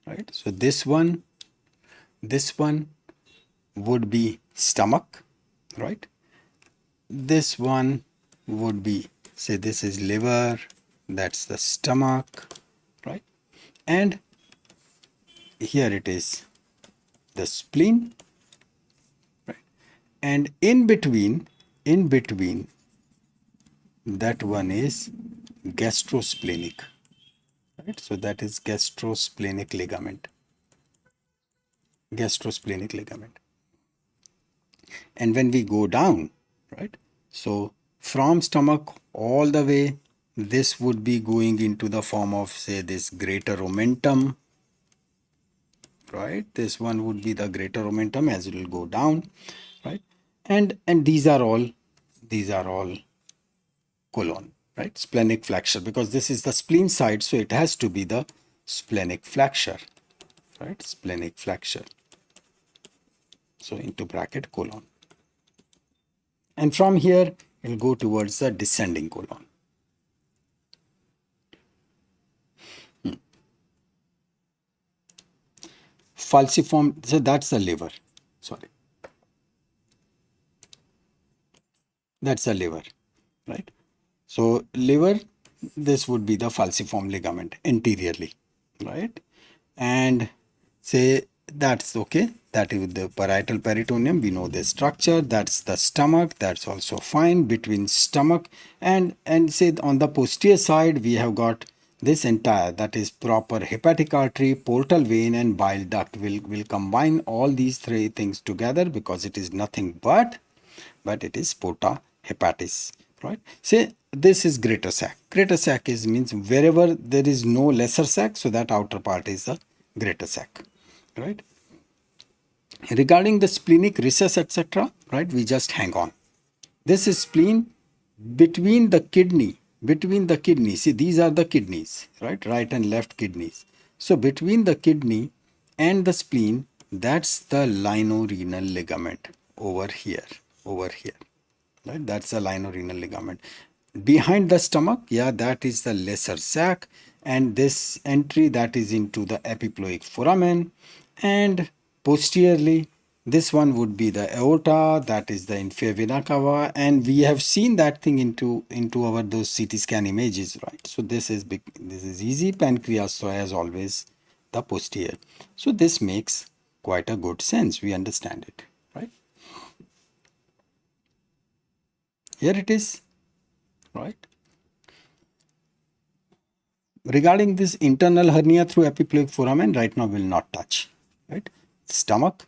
right? So this one would be stomach, right? This one would be, say this is liver, that's the stomach, right? And here it is the spleen, right? And in between that one is gastrosplenic, right? So that is gastrosplenic ligament. Gastrosplenic ligament. And when we go down, right? So from stomach all the way, this would be going into the form of, say, this greater omentum, right? This one would be the greater omentum as it will go down, right? And these are all colon, right? Splenic flexure, because this is the spleen side, so it has to be the splenic flexure, right? Splenic flexure. So into bracket colon. And from here, it'll go towards the descending colon. Falciform, so that's the liver. Sorry. That's the liver, right? So liver, this would be the falciform ligament anteriorly, right? And say that's okay. That is the parietal peritoneum. We know the structure. That's the stomach. That's also fine. Between stomach and say on the posterior side, we have got this entire, that is proper hepatic artery, portal vein, and bile duct. Will combine all these three things together because it is nothing but it is Portahepatis, right? Say this is greater sac. Greater sac is means wherever there is no lesser sac, so that outer part is the greater sac, right? Regarding the splenic recess, etc., right? We just hang on. This is spleen between the kidney. Between the kidney, see these are the kidneys, right and left kidneys. So between the kidney and the spleen, that's the linorenal ligament over here, right? That's the linorenal ligament. Behind the stomach, yeah, that is the lesser sac, and this entry, that is into the epiploic foramen. And posteriorly, this one would be the aorta, that is the inferior vena cava, and we have seen that thing into our those CT scan images, right? So this is big, this is easy. Pancreas, so as always, the posterior. So this makes quite a good sense. We understand it, right? Here it is, right? Regarding this internal hernia through epiploic foramen, right now will not touch, right? Stomach,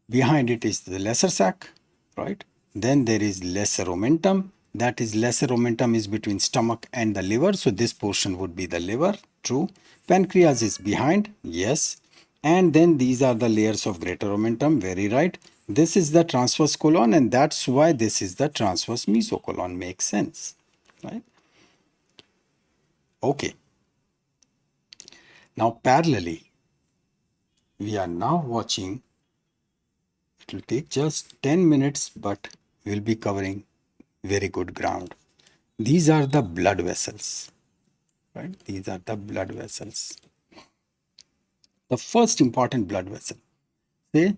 behind it is the lesser sac, right? Then there is lesser omentum. That is, lesser omentum is between stomach and the liver. So this portion would be the liver, true. Pancreas is behind, yes. And then these are the layers of greater omentum, very right. This is the transverse colon, and that's why this is the transverse mesocolon, makes sense, right? Okay. Now parallelly, we are now watching, it will take just 10 minutes, but we'll be covering very good ground. These are the blood vessels, right? These are the blood vessels. The first important blood vessel, say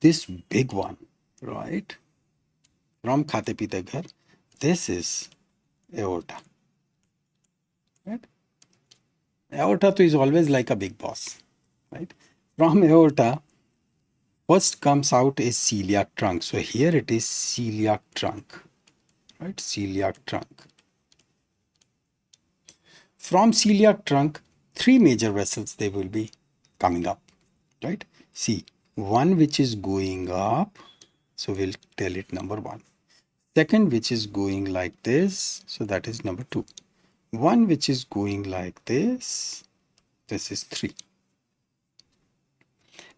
this big one, right? From Khate Pite Ghar, this is aorta, right? Aorta is always like a big boss, right? From aorta, first comes out is celiac trunk. So here it is celiac trunk, right? Celiac trunk. From celiac trunk, three major vessels, they will be coming up, right? See, one which is going up, so we'll tell it number one. Second, which is going like this, so that is number two. One which is going like this, This is 3.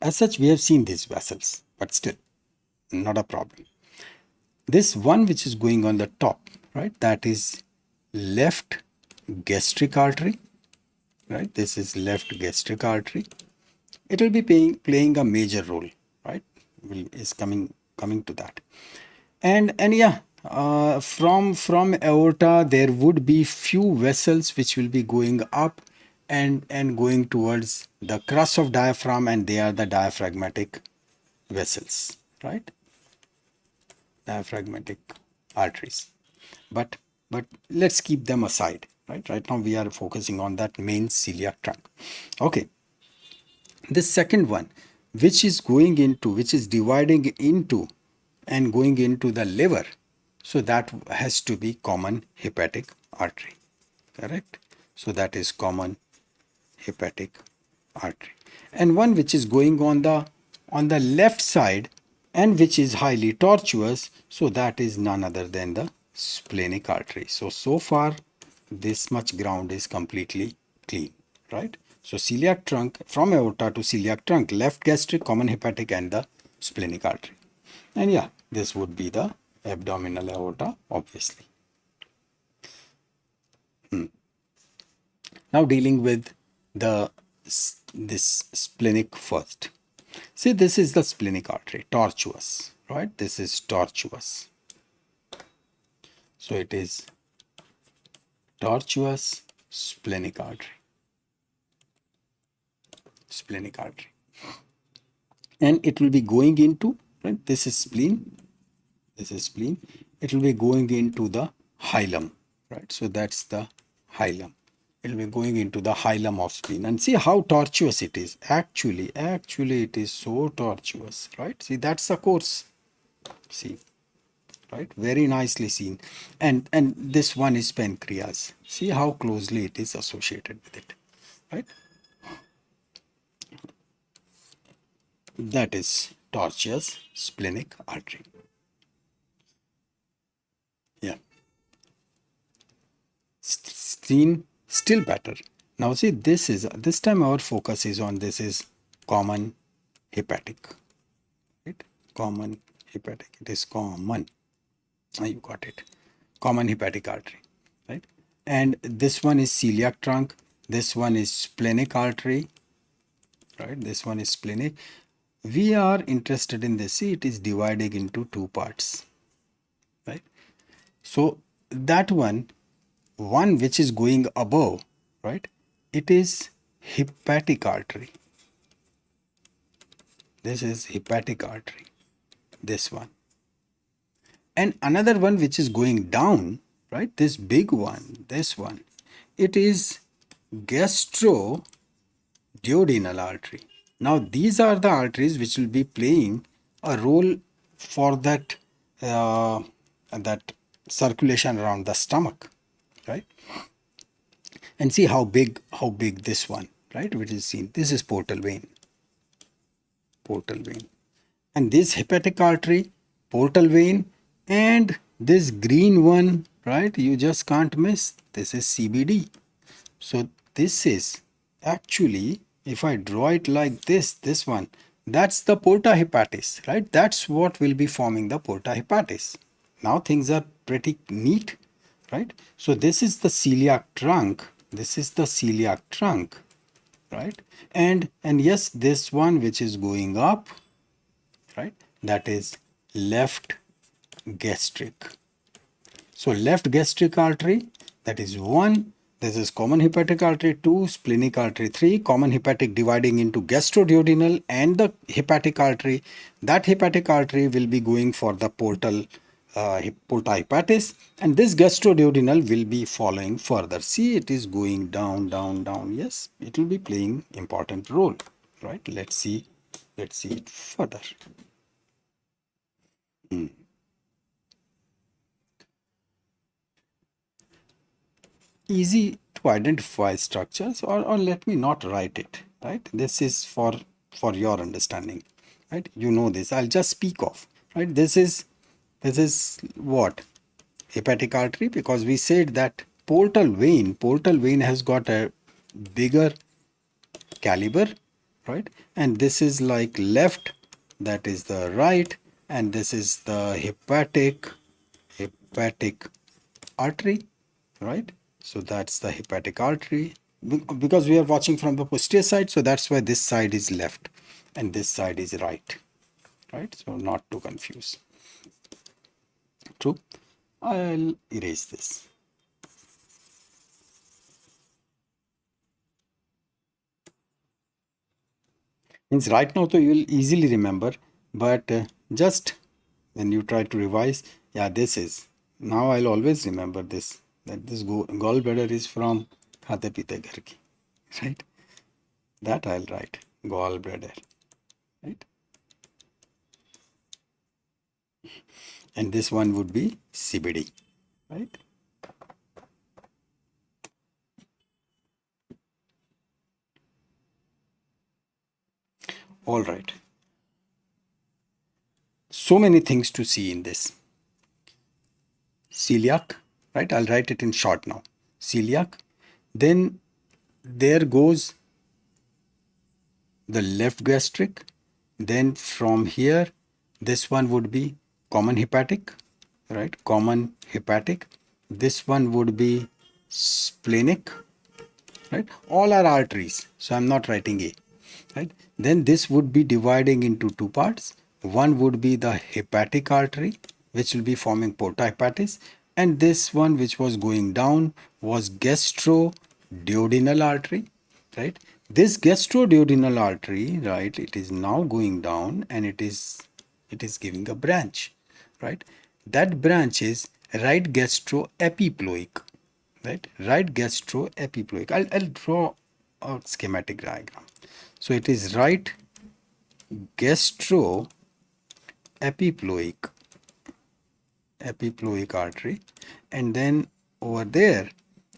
As such, we have seen these vessels, but still not a problem. This one which is going on the top, right, that is left gastric artery, right? This is left gastric artery. It will be playing a major role, right? Is coming to that. And yeah, from aorta there would be few vessels which will be going up and going towards the crus of diaphragm, and they are the diaphragmatic vessels, right? Diaphragmatic arteries. But let's keep them aside, right? Right now we are focusing on that main celiac trunk. Okay. The second one, which is dividing into and going into the liver, so that has to be common hepatic artery, correct? So that is common hepatic artery. And one which is going on the left side and which is highly tortuous, so that is none other than the splenic artery. So far this much ground is completely clean, right? So celiac trunk, from aorta to celiac trunk, left gastric, common hepatic, and the splenic artery. And yeah, this would be the abdominal aorta, obviously. Now dealing with this splenic first. See, this is the splenic artery, tortuous, right? This is tortuous. So it is tortuous splenic artery. Splenic artery. And it will be going into, right? This is spleen. This is spleen. It will be going into the hilum, right? So that's the hilum. It will be going into the hilum of spleen. And see how tortuous it is. Actually it is so tortuous, right? See, that's the course. See, right? Very nicely seen. And this one is pancreas. See how closely it is associated with it, right? That is tortuous splenic artery. Yeah. Seen still better. Now see, this time our focus is on this is common hepatic, right? Common hepatic. It is common. You got it. Common hepatic artery, right? And this one is celiac trunk. This one is splenic artery, right? This one is splenic. We are interested in this. See, it is dividing into two parts, right? So that one which is going above, right? It is hepatic artery. This is hepatic artery. This one. And another one which is going down, right? This big one, this one. It is gastroduodenal artery. Now these are the arteries which will be playing a role for that that circulation around the stomach, right? And see how big this one, right, which is seen. This is portal vein. Portal vein. And this hepatic artery, portal vein, and this green one, right, you just can't miss. This is CBD. So this is actually, if I draw it like this one, that's the Portahepatis, right? That's what will be forming the Portahepatis. Now things are pretty neat, right? So this is the celiac trunk. This is the celiac trunk, right? And yes, this one which is going up, right? That is left gastric. So left gastric artery, that is 1. This is common hepatic artery 2, splenic artery 3, common hepatic dividing into gastroduodenal and the hepatic artery. That hepatic artery will be going for the Portahepatis, and this gastroduodenal will be following further. See, it is going down, down, down. Yes, it will be playing important role, right? Let's see it further. Easy to identify structures, or let me not write it, right? This is for your understanding, right? You know this. I'll just speak of, right? This is what? Hepatic artery, because we said that portal vein has got a bigger caliber, right? And this is like left, that is the right, and this is the hepatic artery, right? So that's the hepatic artery. Because we are watching from the posterior side, so that's why this side is left and this side is right, right? So not to confuse. True. I'll erase this. Means right now, so you will easily remember, but just when you try to revise, yeah, this is. Now I'll always remember this, that this gallbladder is from khate pite ghar ki, right? That I'll write, gallbladder, right? And this one would be CBD, right? All right. So many things to see in this. Celiac, right? I'll write it in short now. Celiac. Then there goes the left gastric. Then from here, this one would be common hepatic, right? Common hepatic. This one would be splenic, right? All are arteries, so I'm not writing A, right? Then this would be dividing into two parts. One would be the hepatic artery, which will be forming Portahepatis, and this one which was going down was gastroduodenal artery, right? This gastroduodenal artery, right, it is now going down and it is giving a branch, right? That branch is right gastroepiploic, right? Right gastroepiploic. I'll draw a schematic diagram. So it is right gastroepiploic artery, and then over there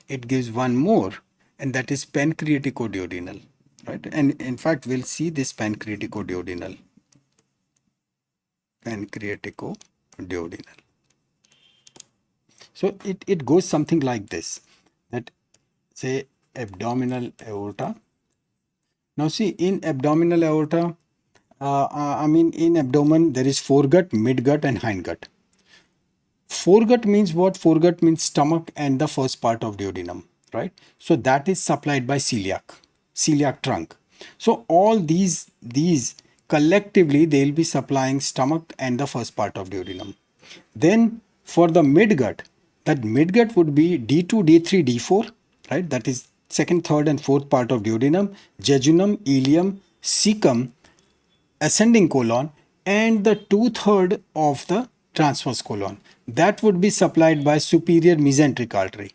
it gives one more, and that is pancreaticoduodenal, right? And in fact, we'll see this pancreaticoduodenal. So it goes something like this, that say abdominal aorta. Now see, in abdominal aorta, in abdomen, there is foregut, midgut, and hindgut. Foregut means what? Foregut means stomach and the first part of duodenum, right? So that is supplied by celiac trunk. So all these collectively, they will be supplying stomach and the first part of duodenum. Then for the midgut, that midgut would be D2, D3, D4, right? That is second, third, and fourth part of duodenum, jejunum, ileum, cecum, ascending colon, and the two-third of the transverse colon. That would be supplied by superior mesenteric artery.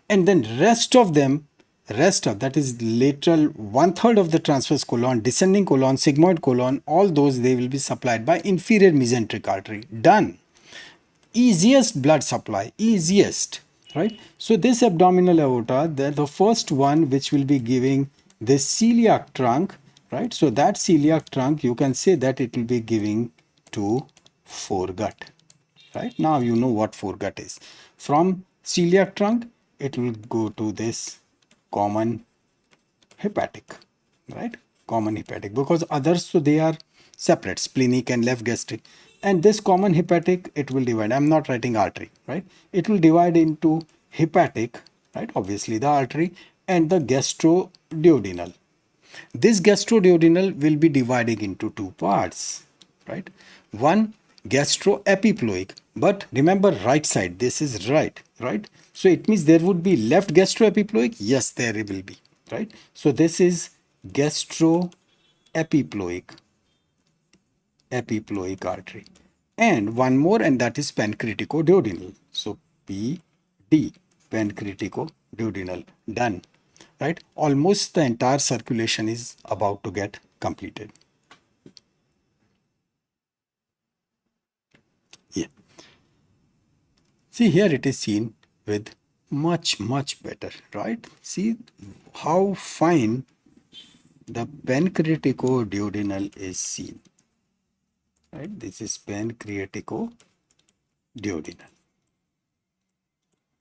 And then rest of that is lateral one-third of the transverse colon, descending colon, sigmoid colon, all those they will be supplied by inferior mesenteric artery. Done. Easiest blood supply, easiest, right? So this abdominal aorta, the first one which will be giving this celiac trunk, right? So that celiac trunk, you can say that it will be giving to foregut, right? Now you know what foregut is. From celiac trunk, it will go to this common hepatic, right? Common hepatic, because others, so they are separate, splenic and left gastric. And this common hepatic, it will divide. I'm not writing artery, right? It will divide into hepatic, right? Obviously the artery, and the gastroduodenal. This gastroduodenal will be dividing into two parts, right? One gastroepiploic, but remember right side, this is right, right? So it means there would be left gastroepiploic. Yes, there will be, right? So this is gastroepiploic artery. And one more, and that is pancreaticoduodenal. So PD, pancreaticoduodenal, done, right? Almost the entire circulation is about to get completed. Yeah. See, here it is seen with much better, right? See how fine the pancreaticoduodenal is seen, right? This is pancreaticoduodenal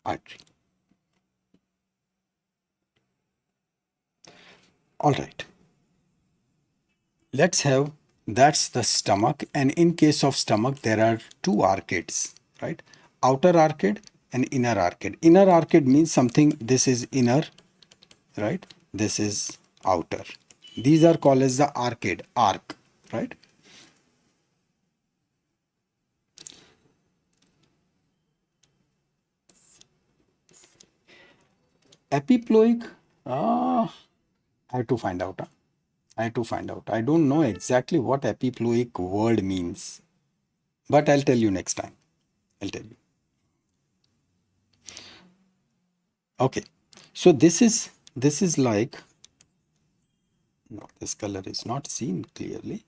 artery. All right. let's have, that's the stomach, and in case of stomach there are two arcades, right? Outer arcade and inner arcade. Inner arcade means something, this is inner, right? This is outer. These are called as the arcade, arc, right? Epiploic, I have to find out. I have to find out. I don't know exactly what epiploic word means, but I'll tell you next time. I'll tell you. Okay. So this is like, no, this color is not seen clearly.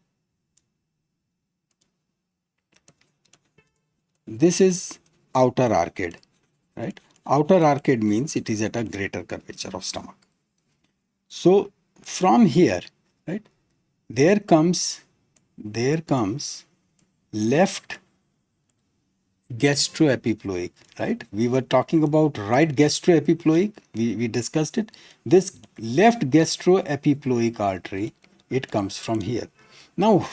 This is outer arcade, right? Outer arcade means it is at a greater curvature of stomach. So from here, right, there comes left gastroepiploic, right? We were talking about right gastroepiploic. We discussed it. This left gastroepiploic artery, it comes from here. Now,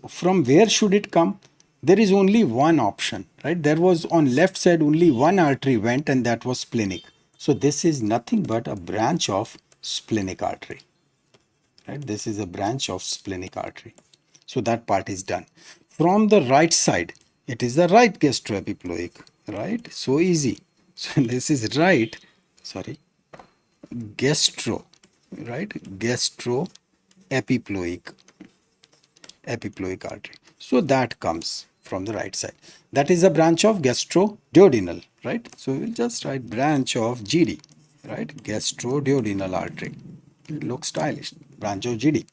from where should it come? There is only one option, right? There was on left side only one artery went, and that was splenic. So this is nothing but a branch of splenic artery, right? This is a branch of splenic artery. So that part is done. From the right side, it is the right gastroepiploic, right? So easy. So this is right, sorry, gastro, right? Gastroepiploic, epiploic artery. So that comes from the right side. That is a branch of gastroduodenal, right? So we'll just write branch of GD, right? Gastroduodenal artery. It looks stylish. Branch of GD,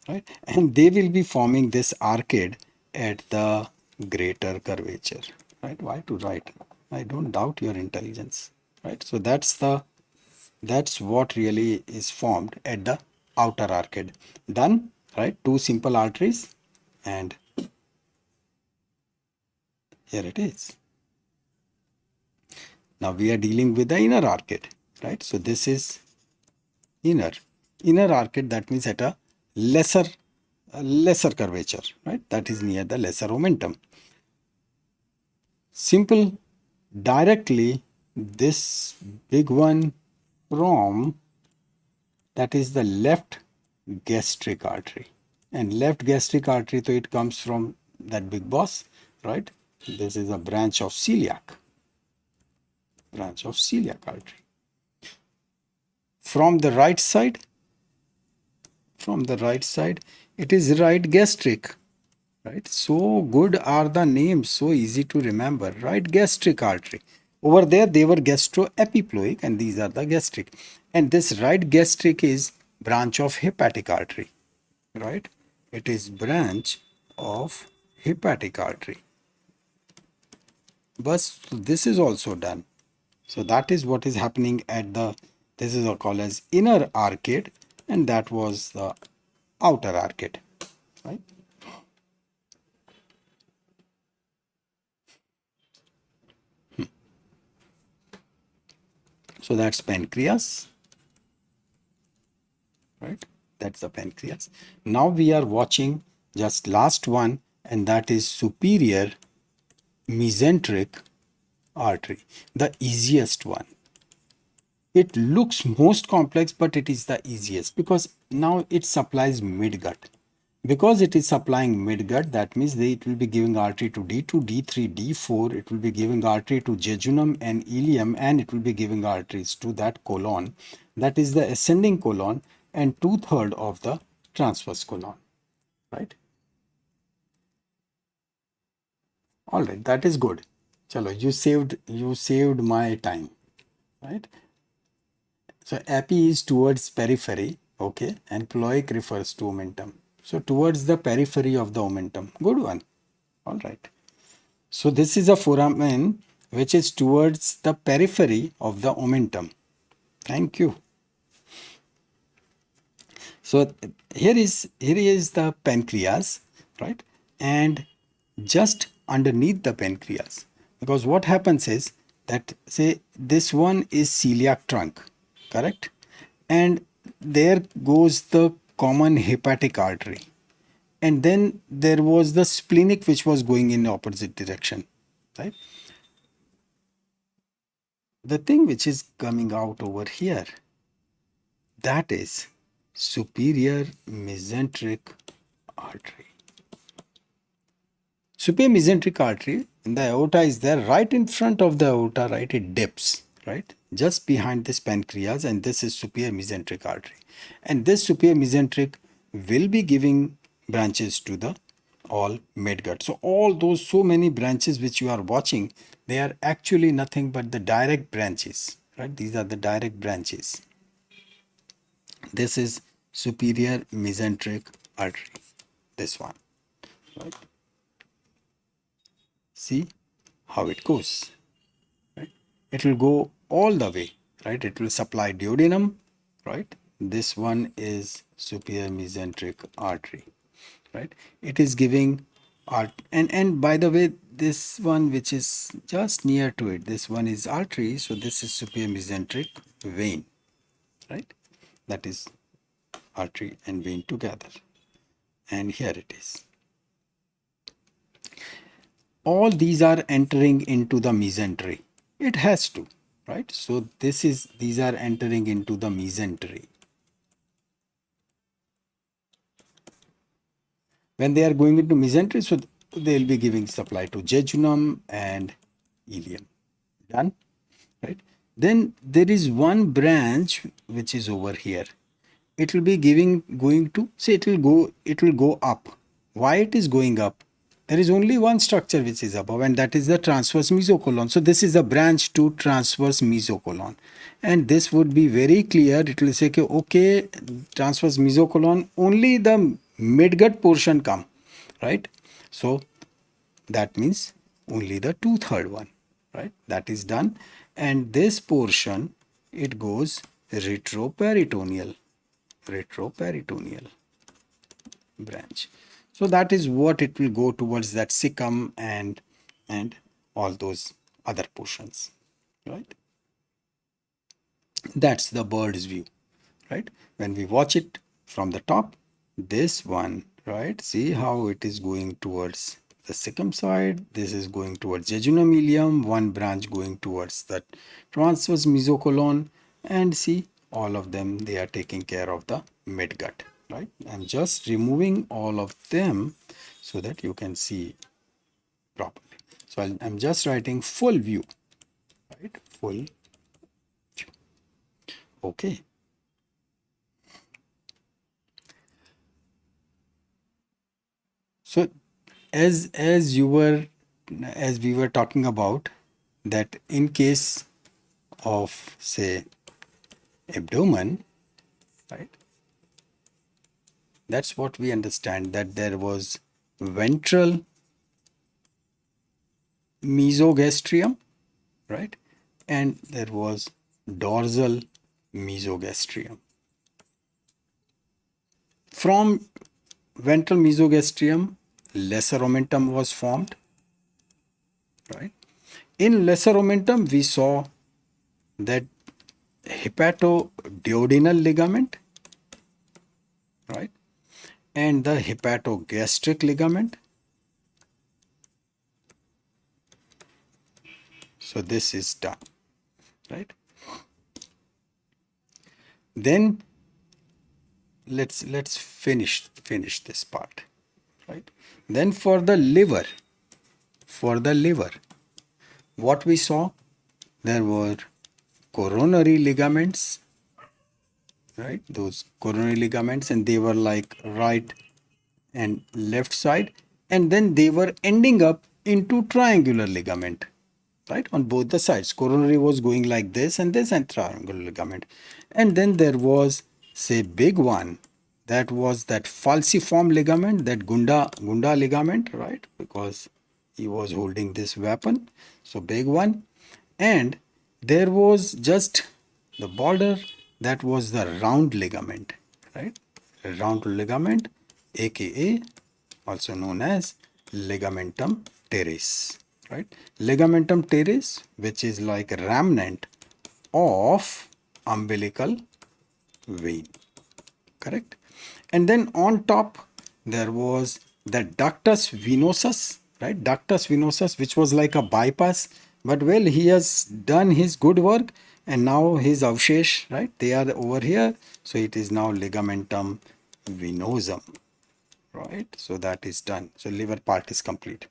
right? And they will be forming this arcade at the greater curvature, right? Why to write? I don't doubt your intelligence, right? So that's what really is formed at the outer arcade. Done, right? Two simple arteries, and here it is. Now we are dealing with the inner arcade, right? So this is inner arcade. That means at a lesser curvature, right? That is near the lesser omentum. Simple, directly this big one from, that is the left gastric artery, and left gastric artery, so it comes from that big boss, right? This is a branch of celiac artery. From the right side, it is right gastric, right? So good are the names, so easy to remember. Right gastric artery. Over there they were gastroepiploic, and these are the gastric. And this right gastric is branch of hepatic artery, right? It is branch of hepatic artery. But this is also done. So that is what is happening at the, this is called as inner arcade, and that was the outer arcade, right? So that's pancreas, right? That's the pancreas. Now we are watching just last one, and that is superior mesenteric artery, the easiest one. It looks most complex, but it is the easiest because now it supplies midgut. Because it is supplying midgut, that means it will be giving artery to D2, D3, D4. It will be giving artery to jejunum and ileum, and it will be giving arteries to that colon. That is the ascending colon and 2/3 of the transverse colon, right? All right, that is good. Chalo, you saved my time, right? So epi is towards periphery, okay, and ploic refers to omentum. So towards the periphery of the omentum. Good one. All right. So this is a foramen which is towards the periphery of the omentum. Thank you. So here is the pancreas, right? And just underneath the pancreas, because what happens is that, say this one is celiac trunk, correct? And there goes the common hepatic artery, and then there was the splenic which was going in opposite direction, right? The thing which is coming out over here, that is superior mesenteric artery. Superior mesenteric artery, and the aorta is there right in front of the aorta, right? It dips, right? Just behind this pancreas, and this is superior mesenteric artery. And this superior mesenteric will be giving branches to the all midgut. So all those so many branches which you are watching, they are actually nothing but the direct branches, right? These are the direct branches. This is superior mesenteric artery, this one, right? See how it goes, right? It will go all the way, right? It will supply duodenum, right? This one is superior mesenteric artery, right? It is giving art, and by the way, this one which is just near to it, this one is artery, so this is superior mesenteric vein, right? That is artery and vein together, and here it is. All these are entering into the mesentery. It has to, right? So these are entering into the mesentery. When they are going into mesentery, so they will be giving supply to jejunum and ileum. Done, right? Then there is one branch which is over here. It will be going to, say it will go up. Why it is going up? There is only one structure which is above, and that is the transverse mesocolon. So this is a branch to transverse mesocolon, and this would be very clear. It will say okay, transverse mesocolon, only the midgut portion come, right? So that means only the 2/3 one, right? That is done, and this portion, it goes retroperitoneal branch. So that is what it will go towards, that cecum and all those other portions, right? That's the bird's view, right? When we watch it from the top, this one, right? See how it is going towards the cecum side. This is going towards jejunum ileum, one branch going towards the transverse mesocolon, and see all of them, they are taking care of the midgut, right? I'm just removing all of them so that you can see properly. So I'm just writing full view, right? Full view. Okay. So as we were talking about, that in case of, say, abdomen, right? That's what we understand, that there was ventral mesogastrium, right? And there was dorsal mesogastrium. From ventral mesogastrium, lesser omentum was formed, right? In lesser omentum, we saw that hepatoduodenal ligament, right? And the hepatogastric ligament. So this is done, right? Then let's finish this part, right? Then for the liver, what we saw, there were coronary ligaments, right? Those coronary ligaments, and they were like right and left side, and then they were ending up into triangular ligament, right? On both the sides. Coronary was going like this and this, and triangular ligament. And then there was, say, big one, that was that falciform ligament, that Gunda ligament, right? Because he was holding this weapon. So big one. And there was just the border, that was the round ligament, right? Round ligament, aka also known as ligamentum teres, right? Ligamentum teres, which is like a remnant of umbilical vein, correct? And then on top, there was the ductus venosus, right? Ductus venosus, which was like a bypass. But well, he has done his good work, and now his avshesh, right? They are over here. So it is now ligamentum venosum, right? So that is done. So liver part is complete.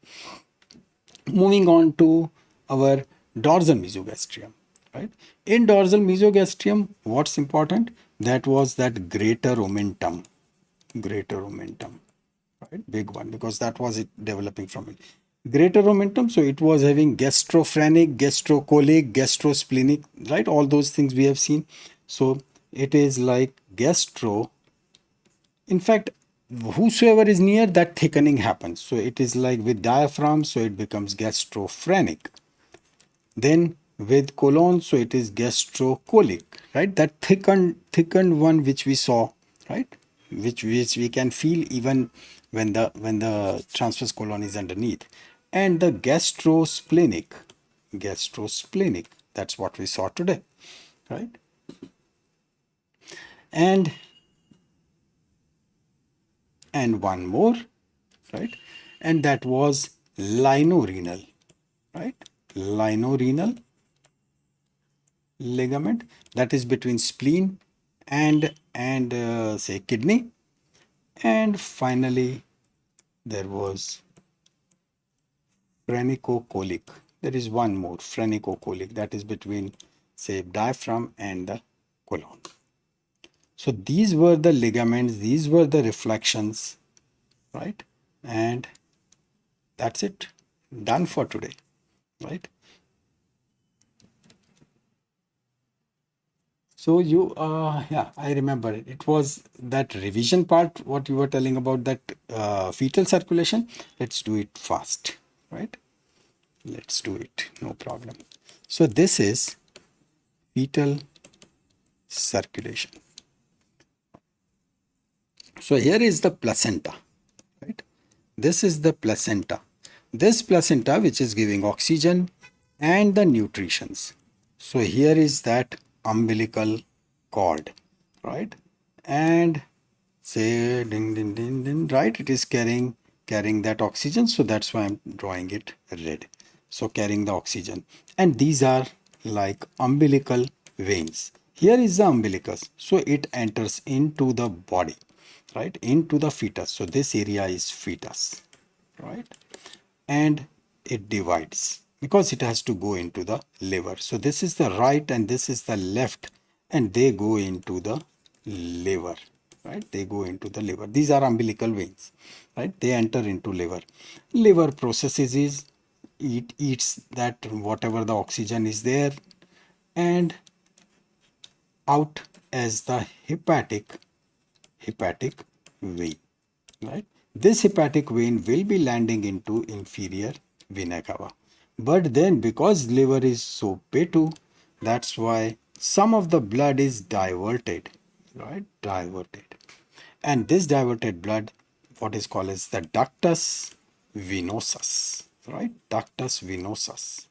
Moving on to our dorsal mesogastrium, right? In dorsal mesogastrium, what's important? That was that greater omentum, right? Big one, because that was it developing from it. Greater omentum, so it was having gastrophrenic, gastrocolic, gastrosplenic, right? All those things we have seen. So it is like gastro. In fact, whosoever is near, that thickening happens. So it is like with diaphragm, so it becomes gastrophrenic. Then with colon, so it is gastrocolic, right? That thickened one which we saw, right? Which we can feel even when the transverse colon is underneath. And the gastrosplenic, that's what we saw today, right? And one more, right? And that was linorenal, right? Linorenal ligament, that is between spleen and say kidney. And finally there was phrenicocholic. There is one more, phrenicocholic, that is between say diaphragm and the colon. So these were the ligaments, these were the reflections, right? And that's it, done for today, right? So you, yeah, I remember it. It was that revision part, what you were telling about that fetal circulation. Let's do it fast, right? Let's do it, no problem. So this is fetal circulation. So here is the placenta, right? This is the placenta. This placenta which is giving oxygen and the nutritions. So here is that umbilical cord, right? And say ding ding ding ding, right? It is carrying that oxygen. So that's why I'm drawing it red. So carrying the oxygen. And these are like umbilical veins. Here is the umbilicus. So it enters into the body, right? Into the fetus. So this area is fetus, right? And it divides because it has to go into the liver. So this is the right and this is the left, and they go into the liver, right? They go into the liver. These are umbilical veins, right? They enter into liver. Liver processes is eats that whatever the oxygen is there, and out as the hepatic vein, right? This hepatic vein will be landing into inferior vena cava. But then because liver is so petu, that's why some of the blood is diverted, right? Diverted. And this diverted blood, what is called as the ductus venosus, right? Ductus venosus.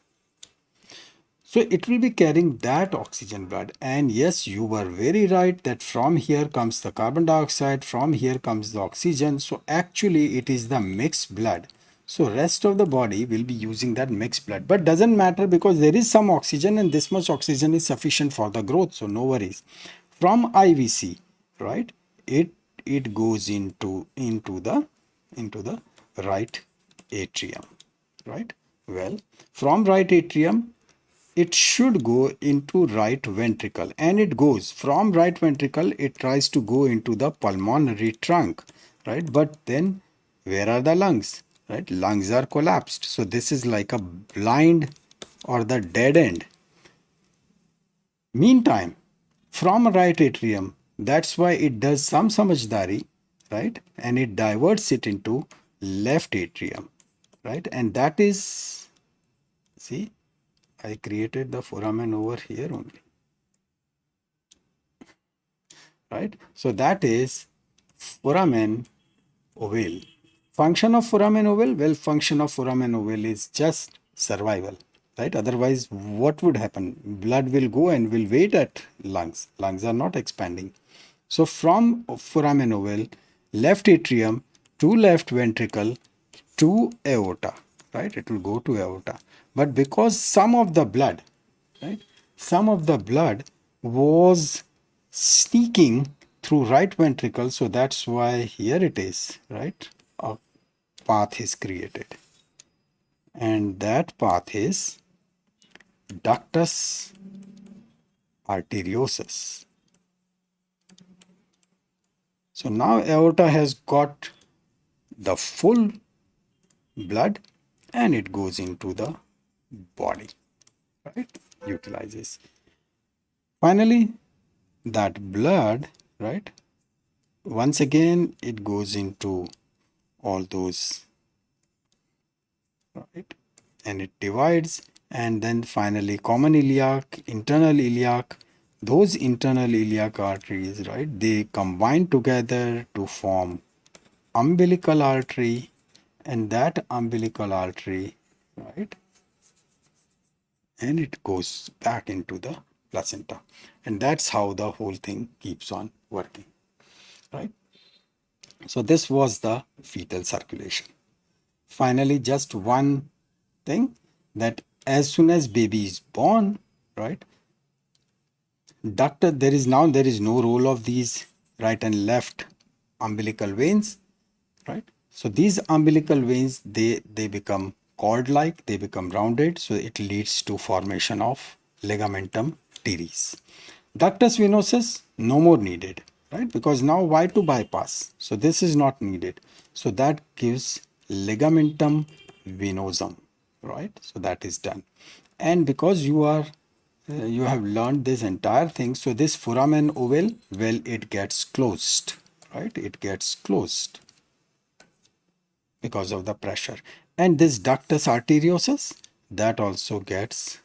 So it will be carrying that oxygen blood. And yes, you were very right that from here comes the carbon dioxide, from here comes the oxygen. So actually it is the mixed blood. So rest of the body will be using that mixed blood, but doesn't matter because there is some oxygen and this much oxygen is sufficient for the growth. So no worries. From IVC, right? It goes into the right atrium, right? Well, from right atrium, it should go into right ventricle, and it goes from right ventricle. It tries to go into the pulmonary trunk, right? But then where are the lungs, right? Lungs are collapsed. So this is like a blind or the dead end. Meantime, from right atrium, that's why it does some samajdari, right? And it diverts it into left atrium, right? And that is, see, I created the foramen over here only, right? So that is foramen ovale. Function of foramen ovale? Well, function of foramen ovale is just survival, right? Otherwise, what would happen? Blood will go and will wait at lungs. Lungs are not expanding. So from foramen ovale, left atrium to left ventricle to aorta, right? It will go to aorta. But because some of the blood, right? Some of the blood was sneaking through right ventricle, so that's why here it is, right? A path is created. And that path is ductus arteriosus. So now aorta has got the full blood and it goes into the body, right? Utilizes. Finally, that blood, right? Once again, it goes into all those, right? And it divides, and then finally common iliac, internal iliac, those internal iliac arteries, right? They combine together to form umbilical artery, and that umbilical artery, right? And it goes back into the placenta. And that's how the whole thing keeps on working, right? So this was the fetal circulation. Finally, just one thing, that as soon as baby is born, right, there is no role of these right and left umbilical veins, right? So these umbilical veins, they become cord-like, they become rounded, so it leads to formation of ligamentum teres. Ductus venosus, no more needed, right? Because now why to bypass? So this is not needed. So that gives ligamentum venosum, right? So that is done. And because you have learned this entire thing, so this foramen ovale, well, it gets closed, right? It gets closed because of the pressure. And this ductus arteriosus, that also gets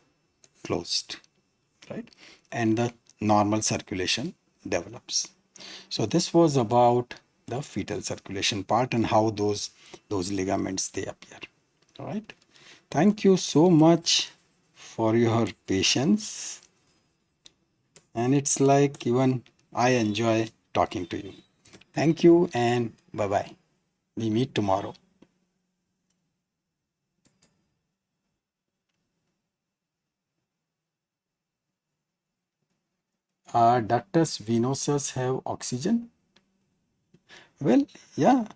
closed, right? And the normal circulation develops. So this was about the fetal circulation part and how those ligaments they appear. All right. Thank you so much for your patience. And it's like even I enjoy talking to you. Thank you and bye bye. We meet tomorrow. Ductus venosus have oxygen? Well, yeah,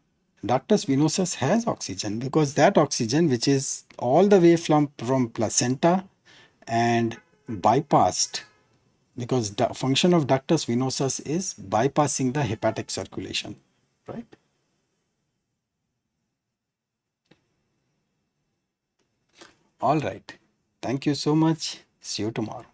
ductus venosus has oxygen because that oxygen, which is all the way from placenta and bypassed, because the function of ductus venosus is bypassing the hepatic circulation, right? All right. Thank you so much. See you tomorrow.